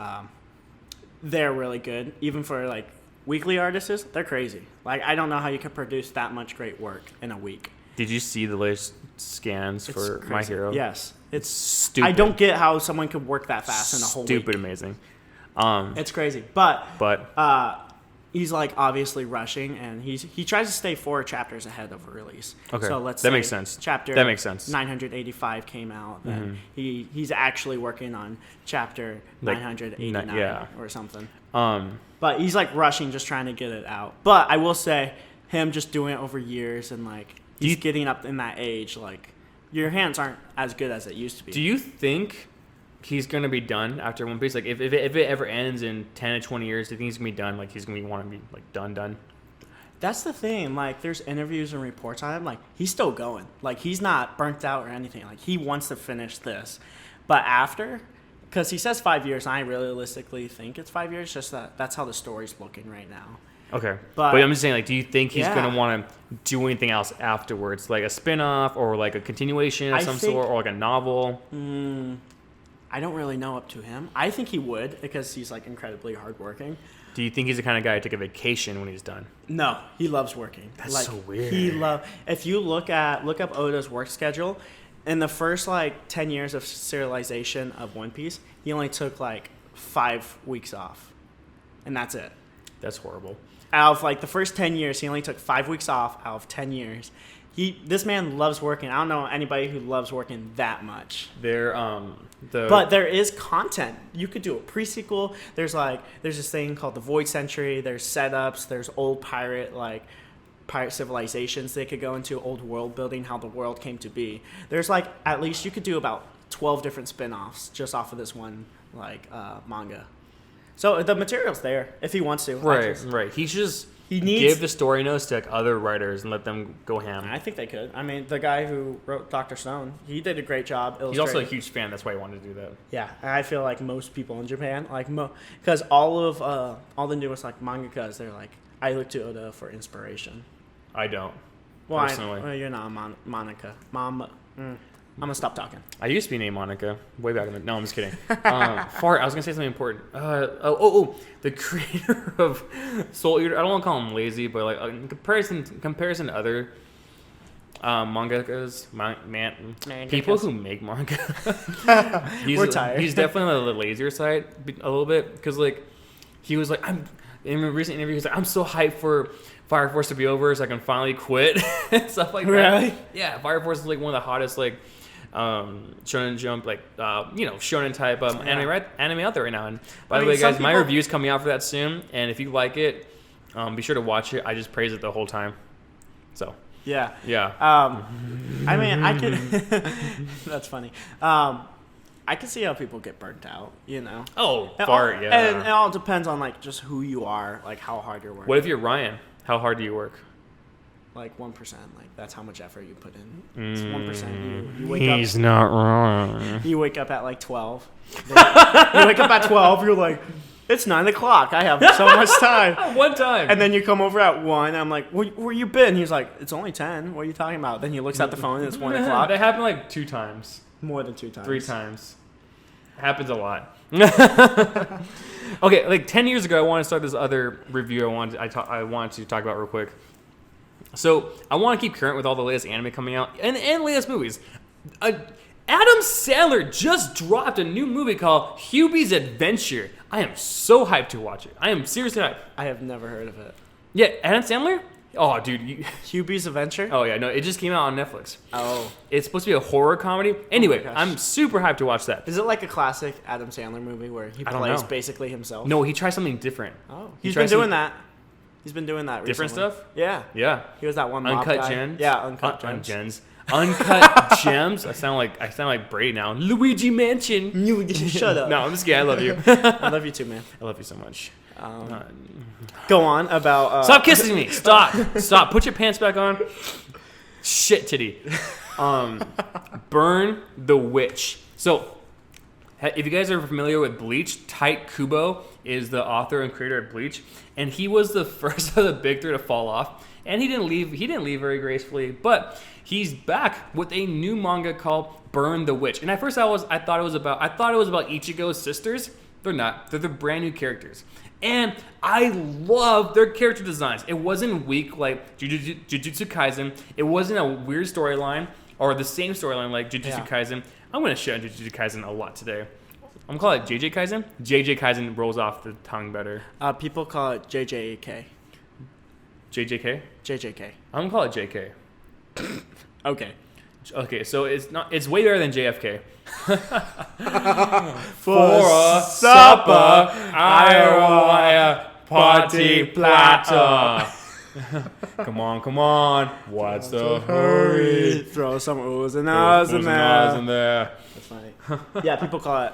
they're really good. Even for like weekly artists, they're crazy. Like, I don't know how you can produce that much great work in a week. Did you see the latest scans It's for crazy. My Hero? Yes. It's stupid. I don't get how someone could work that fast in a whole week. Stupid amazing. It's crazy. But But he's like obviously rushing, and he tries to stay 4 chapters ahead of release. Okay. So let's That say makes sense. Chapter That makes sense. 985 came out. Then he's actually working on chapter Like, 989 yeah. or something. um But he's like rushing, just trying to get it out. But I will say, him just doing it over years and like he's getting up in that age, like your hands aren't as good as it used to be. do you think he's gonna be done after One Piece? Like if it ever ends in 10 to 20 years, do you think he's gonna be done? Like he's gonna want to be like done? That's the thing. Like, there's interviews and reports on him. Like, he's still going. Like, he's not burnt out or anything. Like, he wants to finish this. But after, because he says 5 years, and I realistically think it's 5 years. Just that's how the story's looking right now. Okay. But I'm just saying, like, do you think he's yeah. going to want to do anything else afterwards? Like a spin-off or like a continuation of some sort or like a novel? I don't really know up to him. I think he would because he's like incredibly hardworking. Do you think he's the kind of guy to take a vacation when he's done? No, he loves working. That's so weird. If you look up Oda's work schedule, in the first like 10 years of serialization of One Piece, he only took like 5 weeks off, and that's it. That's horrible. Out of like the first 10 years, he only took 5 weeks off out of 10 years. This man loves working. I don't know anybody who loves working that much. But there is content. You could do a pre-sequel. There's this thing called the Void Century. There's setups. There's old pirate civilizations they could go into, old world building, how the world came to be. There's like at least you could do about 12 different spin-offs just off of this one manga. So the material's there if he wants to. Right. He needs give the story notes to like other writers and let them go ham. I think they could. I mean, the guy who wrote Dr. Stone, he did a great job illustrating. He's also a huge fan. That's why he wanted to do that. Yeah, and I feel like most people in Japan, because all the newest like mangakas, they're like, I look to Oda for inspiration. I don't. Well, personally. You're not a Monica. I'm gonna stop talking. I used to be named Monica way back in the... No, I'm just kidding. I was gonna say something important. The creator of Soul Eater. I don't want to call him lazy, but like in comparison to other mangakas, people who make manga. We're tired. He's definitely on the lazier side a little bit because like he was like in a recent interview he's like I'm so hyped for Fire Force to be over so I can finally quit and stuff like that. Really? Yeah, Fire Force is like one of the hottest like Shonen Jump Shonen type anime out there right now. And by the way, guys, my review's coming out for that soon, and if you like it, be sure to watch it. I just praise it the whole time. So yeah. I mean, I could. That's funny. I can see how people get burnt out, you know. Oh, yeah. And it all depends on like just who you are, like how hard you're working. What if you're Ryan? How hard do you work? Like 1%. Like that's how much effort you put in. It's 1%. You wake up. He's not wrong. You wake up at like 12. You wake up at 12. You're like, it's 9 o'clock. I have so much time. One time. And then you come over at 1. I'm like, where you been? He's like, it's only 10. What are you talking about? Then he looks at the phone and it's 1 o'clock. That happened like 2 times. More than 2 times. 3 times. Happens a lot. Okay, like 10 years ago, I wanted to start this other review I wanted to talk about real quick. So I want to keep current with all the latest anime coming out and latest movies. Adam Sandler just dropped a new movie called Hubie's Adventure. I am so hyped to watch it. I am seriously hyped. I have never heard of it. Yeah, Adam Sandler? Oh, dude. Hubie's Adventure? Oh, yeah. No, it just came out on Netflix. Oh. It's supposed to be a horror comedy. Anyway, I'm super hyped to watch that. Is it like a classic Adam Sandler movie where he plays basically himself? No, he tries something different. Oh. He's been doing that. He's been doing that different recently. Stuff? Yeah. Yeah. He was that one Uncut guy. Gems? Yeah, Uncut Gems. Uncut Gems? I sound like Brady now. Luigi Mansion. Shut up. No, I'm just kidding. I love you. I love you too, man. I love you so much. Go on about... Stop kissing me. Stop. Put your pants back on. Shit titty. Burn the Witch. So, if you guys are familiar with Bleach, Tite Kubo is the author and creator of Bleach, and he was the first of the big 3 to fall off, and he didn't leave very gracefully, but he's back with a new manga called Burn the Witch. And at first I thought it was about Ichigo's sisters. They're not. They're the brand new characters. And I love their character designs. It wasn't weak like Jujutsu Kaisen. It wasn't a weird storyline or the same storyline like Jujutsu Kaisen. I'm going to shit on Jujutsu Kaisen a lot today. I'm going to call it JJ Kaisen. JJ Kaisen rolls off the tongue better. People call it JJK. JJK? JJK. I'm going to call it JK. Okay, so it's way better than JFK. For supper, I want a party platter. Come on. What's the hurry? Throw some oohs and ahs in there. That's funny. Yeah, people call it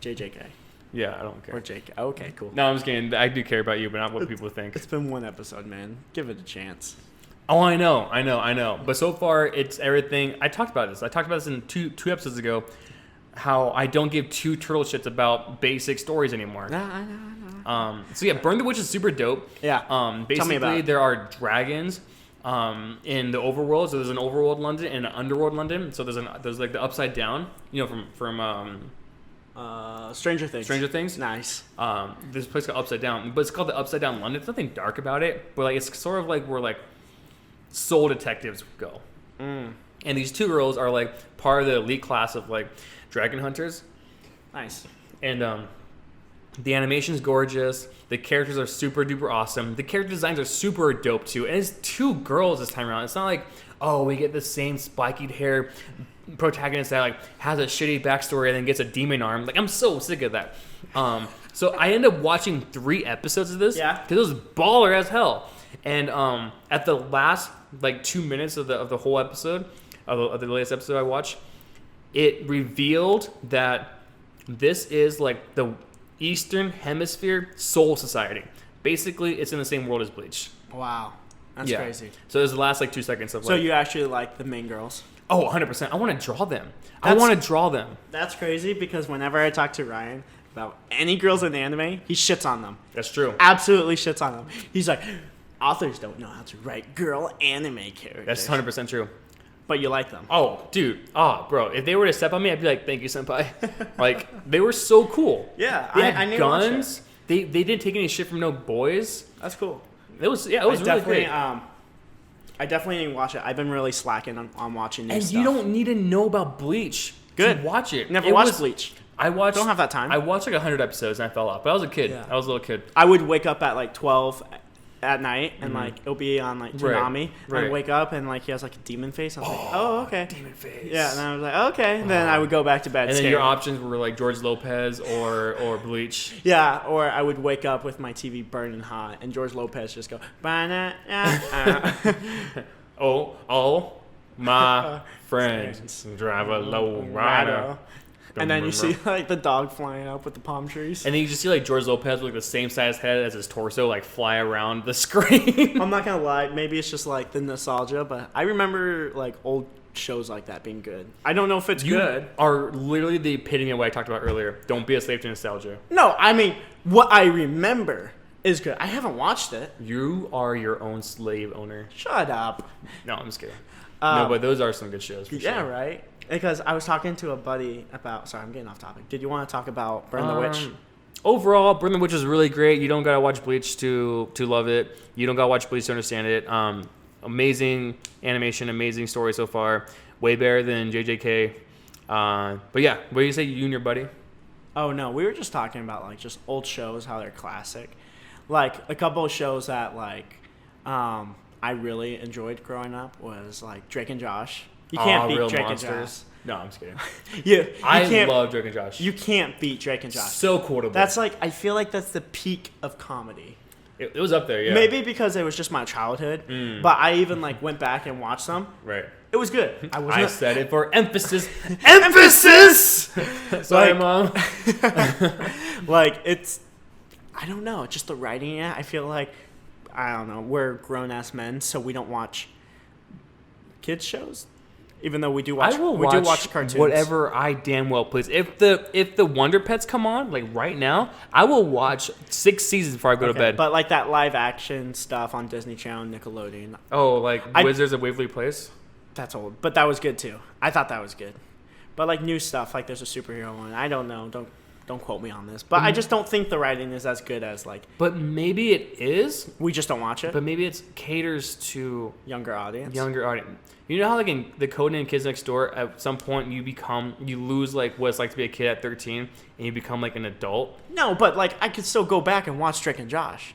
JJK. Yeah, I don't care. Or JK. Okay, cool. No, I'm just kidding. I do care about you, but not what people think. It's been 1 episode, man. Give it a chance. Oh, I know. But so far, it's everything. I talked about this in two episodes ago. how I don't give two turtle shits about basic stories anymore. I know. So yeah, Burn the Witch is super dope. Yeah. Basically, Tell me about it. there are dragons in the overworld. So there's an overworld London and an underworld London. So there's like the upside down, from Stranger Things. Stranger Things. Nice. This place called Upside Down, but it's called the Upside Down London. There's nothing dark about it, but like it's sort of like where like soul detectives go. And these two girls are like part of the elite class of like dragon hunters. Nice. And the animation's gorgeous. The characters are super duper awesome. The character designs are super dope too. And it's two girls this time around. It's not like, oh, we get the same spiky hair protagonist that like has a shitty backstory and then gets a demon arm. Like, I'm so sick of that. So I ended up watching 3 episodes of this. Yeah. Because it was baller as hell. And at the last like 2 minutes of the whole episode, of the latest episode I watched, it revealed that this is like the Eastern Hemisphere Soul Society. Basically, it's in the same world as Bleach. Wow. That's crazy. So there's the last like 2 seconds of like... So you actually like the main girls? Oh, 100%. I want to draw them. I want to draw them. That's crazy because whenever I talk to Ryan about any girls in the anime, he shits on them. That's true. Absolutely shits on them. He's like, authors don't know how to write girl anime characters. That's 100% true. But you like them. Oh, dude. Oh, bro. If they were to step on me, I'd be like, thank you, senpai. Like, they were so cool. Yeah. They had I need to watch guns. They didn't take any shit from no boys. That's cool. It was really great. I definitely need to watch it. I've been really slacking on watching new And stuff. you don't need to know about Bleach Good. to watch it. Never watched Bleach. I watched. Don't have that time. I watched like 100 episodes and I fell off. But I was a kid. Yeah. I was a little kid. I would wake up at like 12 at night and like it'll be on like Toonami. Right. I'd wake up and like he has like a demon face. I was like, oh, okay. Demon face. Yeah, and I was like, okay. And then I would go back to bed. And then scared. your options were like George Lopez or Bleach. Yeah, or I would wake up with my TV burning hot and George Lopez just go, Oh, my friends drive a low rider. And then you see like the dog flying up with the palm trees. And then you just see like George Lopez with like the same size head as his torso like fly around the screen. I'm not gonna lie, maybe it's just like the nostalgia, but I remember like old shows like that being good. I don't know if it's good. You are literally the epitome of what I talked about earlier. Don't be a slave to nostalgia. No, I mean what I remember is good. I haven't watched it. You are your own slave owner. Shut up. No, I'm just kidding. No, but those are some good shows. For Yeah, sure. right. Because I was talking to a buddy about. Sorry, I'm getting off topic. Did you want to talk about Burn the Witch? Overall, Burn the Witch is really great. You don't gotta watch Bleach to love it. You don't gotta watch Bleach to understand it. Amazing animation, amazing story so far. Way better than JJK. But yeah, what do you say, you and your buddy? Oh no, we were just talking about like just old shows, how they're classic. Like a couple of shows that like I really enjoyed growing up was like Drake and Josh. You can't beat Real Drake Monsters. and Josh. No, I'm just kidding. I love Drake and Josh. You can't beat Drake and Josh. So quotable. That's like I feel like that's the peak of comedy. It was up there, yeah. Maybe because it was just my childhood, but I even like went back and watched them. Right. It was good. I said it for emphasis. Emphasis. Sorry, Like- Mom. Like it's, I don't know, just the writing. I feel like I don't know. We're grown ass men, so we don't watch kids shows. Even though we do watch, I will we watch, do watch cartoons. whatever I damn well please. If the Wonder Pets come on like right now, I will watch 6 seasons before I go to bed. But like that live action stuff on Disney Channel, Nickelodeon, Oh, like Wizards of Waverly Place. that's old. But that was good too. I thought that was good. But like new stuff, like there's a superhero one. I don't know. Don't quote me on this. But I just don't think the writing is as good as like But maybe it is. we just don't watch it. But maybe it caters to Younger audience. younger audience. You know how like in the Conan Kids Next Door, at some point you lose like what it's like to be a kid at 13, and you become like an adult. No, but like I could still go back and watch Drake and Josh.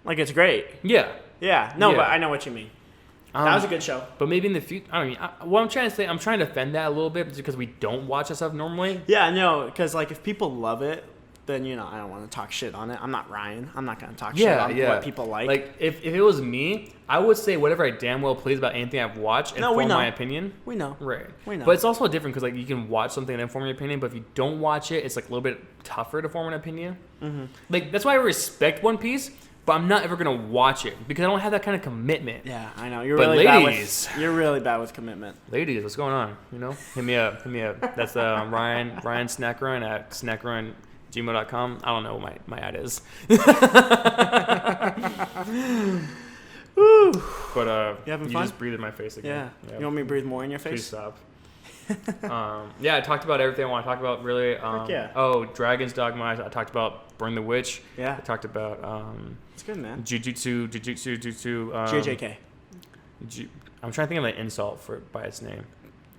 Like it's great. Yeah. Yeah. No, Yeah. but I know what you mean. That was a good show. But maybe in the future, I mean, what I'm trying to say, I'm trying to defend that a little bit because we don't watch that stuff normally. Yeah, no, because like if people love it, then you know I don't want to talk shit on it. I'm not Ryan. I'm not gonna talk shit on what people like. Like if it was me, I would say whatever I damn well please about anything I've watched and form my opinion. We know. Right. We know. But it's also different because like you can watch something and then form your opinion, but if you don't watch it, it's like a little bit tougher to form an opinion. Mm-hmm. Like that's why I respect One Piece. but I'm not ever gonna watch it because I don't have that kind of commitment. Yeah, I know. You're But really ladies- bad with. You're really bad with commitment. Ladies, what's going on? You know, hit me up. That's Ryan Snackrun at snackrun@gmail.com. I don't know what my ad is. Woo. But You having you fun? just breathed in my face again. Yeah. You want me to breathe more in your Please face? stop. Yeah, I talked about everything I want to talk about. Really. yeah. Oh, Dragon's Dogma. I talked about Burn the Witch. Yeah. I talked about It's good, man. Jujutsu. JJK. I'm trying to think of an insult by its name.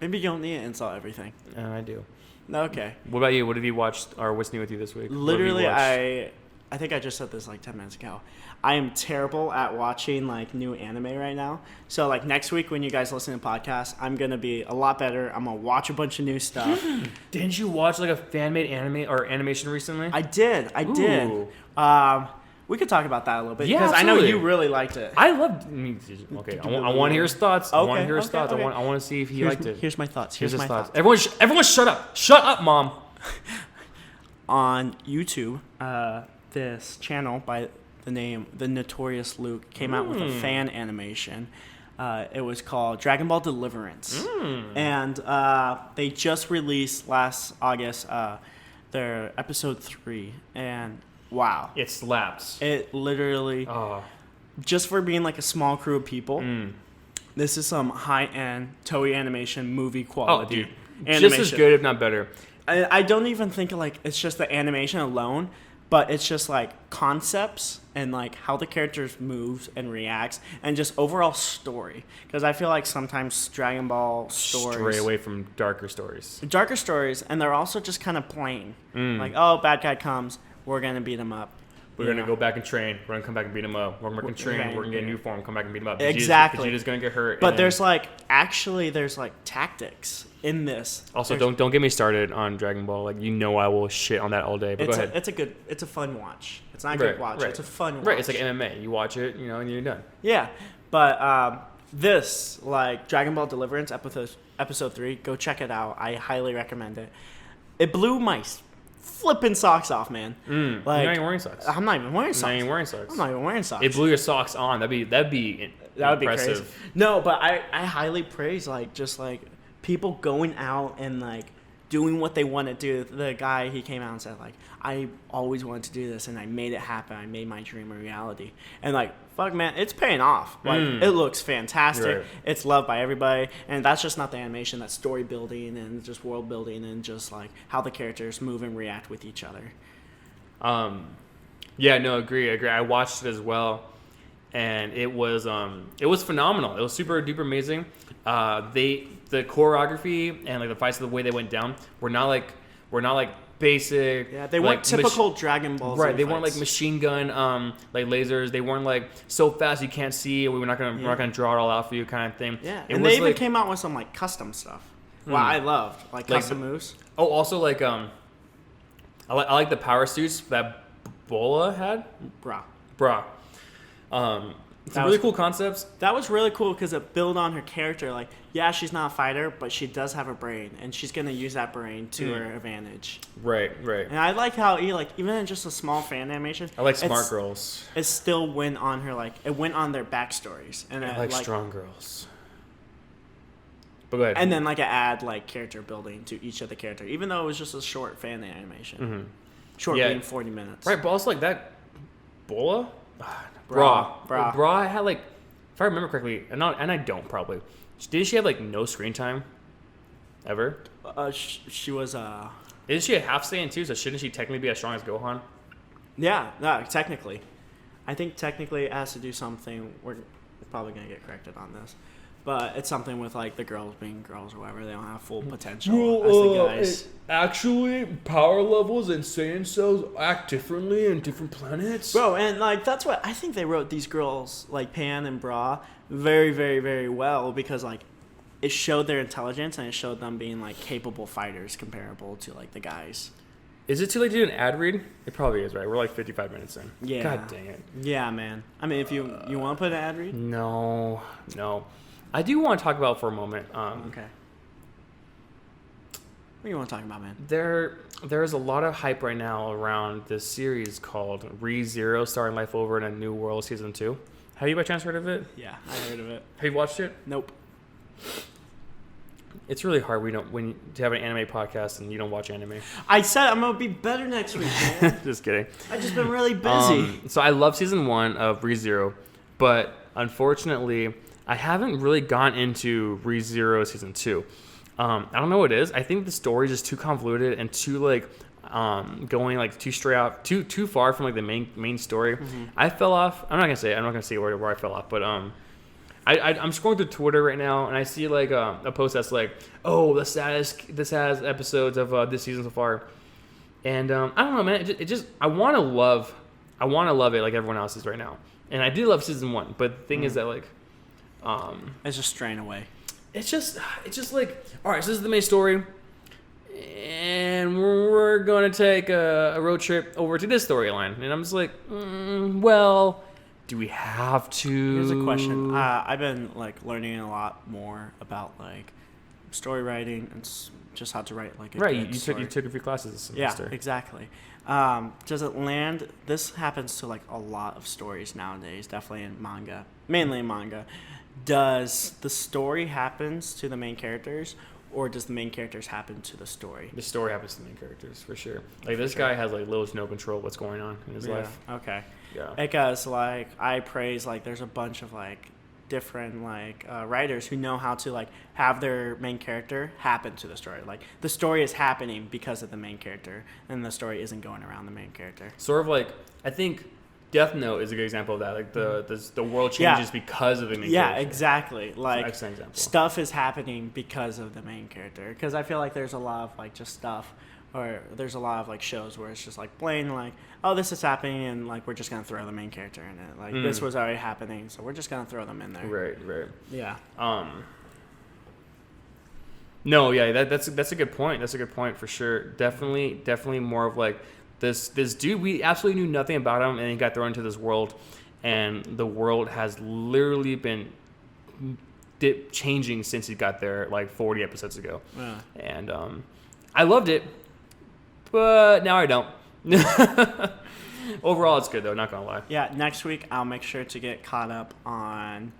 Maybe you don't need to insult everything. I do. Okay. What about you? What have you watched, or what's new with you this week? What have you Literally, watched? I think I just said this like 10 minutes ago. I am terrible at watching like new anime right now. So like next week when you guys listen to podcasts, I'm gonna be a lot better. I'm gonna watch a bunch of new stuff. Didn't you watch like a fan-made anime or animation recently? I did. Ooh. We could talk about that a little bit Yeah, because I know absolutely. you really liked it. I loved. Okay, I want to hear his thoughts. I want to hear his Okay, thoughts. okay. I want to see if he liked it. Here's my thoughts. Here's his my thoughts. thoughts. Everyone, shut up! Shut up, mom. On YouTube, this channel by the name The Notorious Luke came out with a fan animation. It was called Dragon Ball Deliverance. And they just released last August their episode 3. And wow. It slaps. It literally, Oh. just for being like a small crew of people, this is some high-end Toei animation movie Oh, quality. dude. Animation. Just as good, if not better. I don't even think like it's just the animation alone, but it's just like concepts and like how the characters moves and reacts and just overall story. Because I feel like sometimes Dragon Ball stories Stray away from darker stories. darker stories, and they're also just kind of plain. Like, oh, bad guy comes, we're gonna beat him up. We're going to go back and train. We're going to come back and beat him up. We're going to train. We're going to get a new form. Come back and beat him up. Exactly. Vegeta's going to get hurt. But there's like there's like tactics in this. Also, There's- don't get me started on Dragon Ball. Like, you know I will shit on that all day. But go ahead. It's a fun watch. It's not a good watch. Right. It's a fun watch. Right. It's like MMA. You watch it, and you're done. Yeah, but this like Dragon Ball Deliverance episode 3, go check it out. I highly recommend it. It blew my flipping socks off, man. Like, you're not even wearing socks. I'm not even wearing You're socks. not even wearing socks. I'm not even wearing socks. It blew your socks on. That'd be impressive. crazy. No, but I highly praise like just like people going out and like doing what they want to do. The guy, he came out and said like, I always wanted to do this and I made it happen. I made my dream a reality. And like, fuck man, it's paying off. Like it looks fantastic. Right. It's loved by everybody. And that's just not the animation, that's story building and just world building and just like how the characters move and react with each other. Yeah, no, agree. I watched it as well, and it was phenomenal. It was super duper amazing. The choreography and like the fights, the way they went down, were not like basic. Yeah, they weren't typical Dragon Ball Z Right, they weren't fights. like machine gun like lasers. They weren't like so fast you can't see. We're not gonna draw it all out for you kind of thing. Yeah, It and was they even like- came out with some like custom stuff. Well, I loved like custom moves. Oh, also like I like the power suits that Bola had. Bruh. Some really cool concepts. That was really cool because it built on her character. Like, yeah, she's not a fighter, but she does have a brain, and she's gonna use that brain to her advantage. Right. And I like how even in just a small fan animation, I like smart girls. It still went on her it went on their backstories, and I it, like strong girls. But go ahead. And then it add character building to each of the character, even though it was just a short fan animation. Short being 40 minutes. Right, but also like that Bola? Bra. Bra had if I remember correctly, and I don't probably. Did she have no screen time? Ever? She was Isn't she a half Saiyan too? So shouldn't she technically be as strong as Gohan? Yeah, no, technically. I think technically it has to do something. We're probably gonna get corrected on this, but it's something with the girls being girls or whatever. They don't have full potential as the guys. Actually, power levels and Saiyan cells act differently in different planets. Bro, and that's what I think they wrote these girls Pan and Bra very, very, very well because it showed their intelligence and it showed them being capable fighters comparable to the guys. Is it too late to do an ad read? It probably is, right? We're 55 minutes in. Yeah. God dang it. Yeah, man. I mean, if you want to put an ad read? No. I do want to talk about for a moment. Okay. What do you want to talk about, man? There's a lot of hype right now around this series called ReZero, starting life over in a new world, season 2. Have you by chance heard of it? Yeah, I heard of it. Have you watched it? Nope. It's really hard to have an anime podcast and you don't watch anime. I said I'm gonna be better next week, man. Just kidding. I've just been really busy. So I love season 1 of ReZero, but unfortunately, I haven't really gone into ReZero season 2. I don't know what it is. I think the story is just too convoluted and too going like too straight out, too far from like the main story. Mm-hmm. I fell off. I'm not gonna say where I fell off, but I'm scrolling through Twitter right now and I see like a post that's like, oh, the saddest episodes of this season so far, and I don't know, man. It just I want to love it like everyone else is right now, and I did love season 1, but the thing is that like, it's just straying away. It's just like, all right, so this is the main story, and we're going to take a road trip over to this storyline. And I'm just like, well, do we have to? Here's a question. I've been like learning a lot more about like story writing and just how to write like a good story. You took a few classes this semester. Yeah, exactly. Does it land? This happens to like a lot of stories nowadays, definitely in manga, mainly in manga. Does the story happens to the main characters, or does the main characters happen to the story? The story happens to the main characters, for sure. Like, this guy has, like, little to no control of what's going on in his life. Okay. Yeah. Because, like, I praise, like, there's a bunch of, like, different, like, writers who know how to, like, have their main character happen to the story. Like, the story is happening because of the main character, and the story isn't going around the main character. Sort of like, I think Death Note is a good example of that. Like, the world changes because of the main character. Yeah, exactly. Like, excellent example. Stuff is happening because of the main character. Because I feel like there's a lot of, like, just stuff, or there's a lot of, like, shows where it's just, like, plain, like, oh, this is happening, and, like, we're just going to throw the main character in it. Like, this was already happening, so we're just going to throw them in there. Right. Yeah. No, yeah, that's a good point. That's a good point for sure. Definitely more of, like, this dude, we absolutely knew nothing about him, and he got thrown into this world, and the world has literally been changing since he got there, like 40 episodes ago. Yeah. And I loved it, but now I don't. Overall, it's good though. Not gonna lie. Yeah. Next week, I'll make sure to get caught up on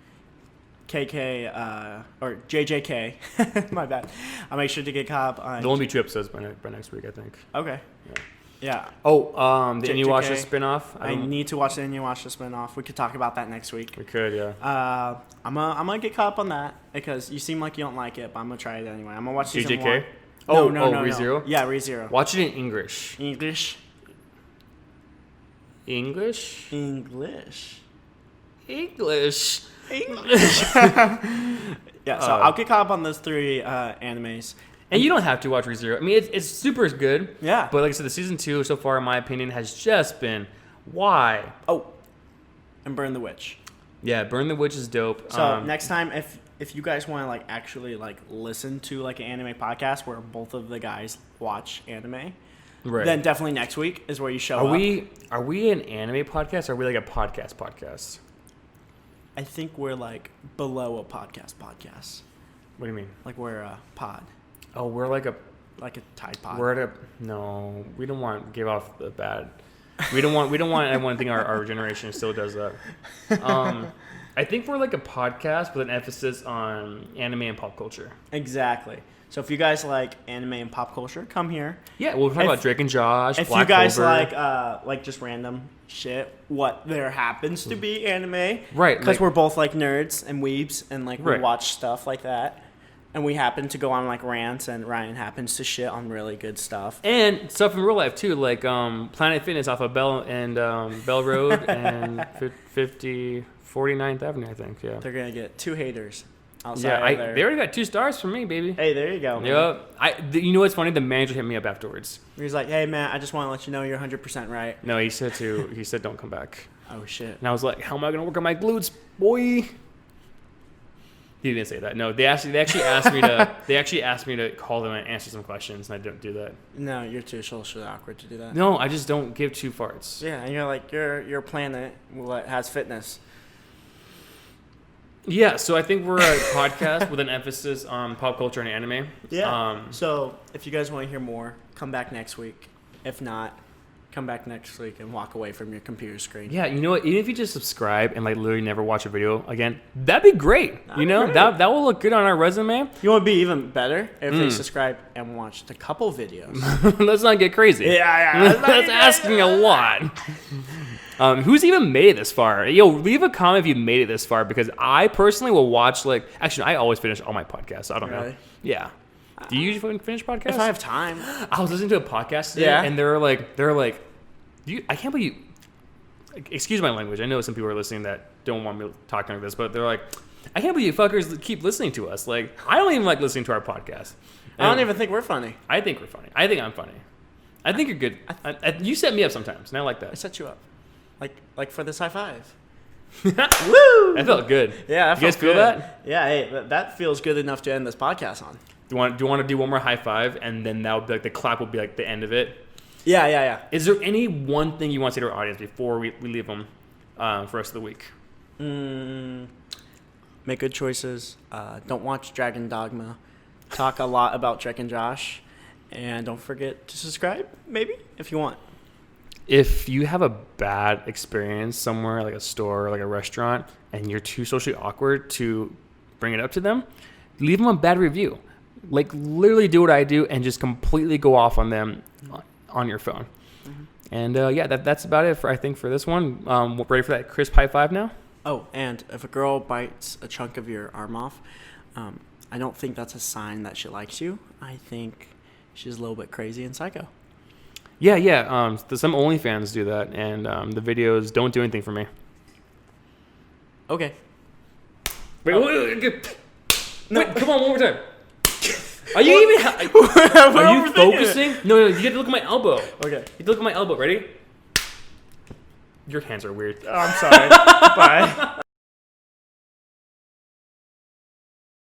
KK or JJK. My bad. I'll make sure to get caught up on. There'll only be 2 episodes by next week, I think. Okay. Yeah. Oh, the JJK. Inuyasha spinoff. I need to watch the Inuyasha spinoff. We could talk about that next week. We could, yeah. I'm gonna get caught up on that because you seem like you don't like it, but I'm gonna try it anyway. I'm gonna watch season JJK? 1. No, ReZero? Yeah, ReZero. Watch it in English. English. Yeah, so I'll get caught up on those 3 animes. And you don't have to watch ReZero. I mean, it's super good. Yeah. But like I said, the season 2 so far, in my opinion, has just been why. Oh, and Burn the Witch. Yeah, Burn the Witch is dope. So next time, if you guys want to like actually like listen to like an anime podcast where both of the guys watch anime, right, then definitely next week is where you show up. Are we an anime podcast? Or are we like a podcast? I think we're like below a podcast. What do you mean? Like we're a pod. Oh, we're like a Tide Pod. No, we don't want to give off the bad. We don't want everyone to think our generation still does that. I think we're like a podcast with an emphasis on anime and pop culture. Exactly. So if you guys like anime and pop culture, come here. Yeah, we'll talk about Drake and Josh. If Black you guys Clover. like just random shit, what there happens to be anime, right? Because like, we're both like nerds and weebs, and like we right. watch stuff like that. And we happen to go on like rants, and Ryan happens to shit on really good stuff. And stuff in real life too, like Planet Fitness off of Bell Road and 49th Avenue, I think. Yeah. They're gonna get 2 haters. Outside Yeah, they already got 2 stars from me, baby. Hey, there you go. Yep. You know what's funny? The manager hit me up afterwards. He's like, "Hey, man, I just want to let you know you're 100% right." No, he said don't come back. Oh shit. And I was like, how am I gonna work on my glutes, boy? He didn't say that. No, they actually asked me to. They actually asked me to call them and answer some questions, and I didn't do that. No, you're too socially awkward to do that. No, I just don't give 2 farts. Yeah, and you're like you're a planet that has fitness. Yeah, so I think we're a podcast with an emphasis on pop culture and anime. Yeah. So if you guys want to hear more, come back next week. If not, come back next week and walk away from your computer screen. Yeah, you know what? Even if you just subscribe and like literally never watch a video again, that'd be great. That'd be great. That will look good on our resume. You want to be even better if they subscribe and watched a couple videos. Let's not get crazy. Yeah. That's asking a lot. Who's even made it this far? Yo, leave a comment if you made it this far, because I personally will watch actually I always finish all my podcasts. So I don't know. Really? Yeah. Do you usually finish podcasts? If I have time. I was listening to a podcast today, and they're like, I can't believe you. Excuse my language. I know some people are listening that don't want me talking like this, but they're like, I can't believe you fuckers keep listening to us. Like, I don't even like listening to our podcast. I don't even think we're funny. I think we're funny. I think I'm funny. I think you're good. You set me up sometimes, and I like that. I set you up. Like for this high five. Woo! That felt good. Yeah, you guys feel that? Yeah, hey, that feels good enough to end this podcast on. Do you want to do one more high five, and then that would be like the clap will be like the end of it? Yeah. Is there any one thing you want to say to our audience before we leave them for the rest of the week? Make good choices. Don't watch Dragon Dogma. Talk a lot about Drake and Josh. And don't forget to subscribe, maybe, if you want. If you have a bad experience somewhere, like a store or like a restaurant, and you're too socially awkward to bring it up to them, leave them a bad review. Like, literally do what I do and just completely go off on them on your phone. Mm-hmm. And that's about it for this one. Ready for that crisp high five now? Oh, and if a girl bites a chunk of your arm off, I don't think that's a sign that she likes you. I think she's a little bit crazy and psycho. Yeah. Some OnlyFans do that, and the videos don't do anything for me. Okay. Wait, come on, one more time. Are you even? Are you focusing? No, you have to look at my elbow. Okay. You have to look at my elbow. Ready? Your hands are weird. I'm sorry. Bye.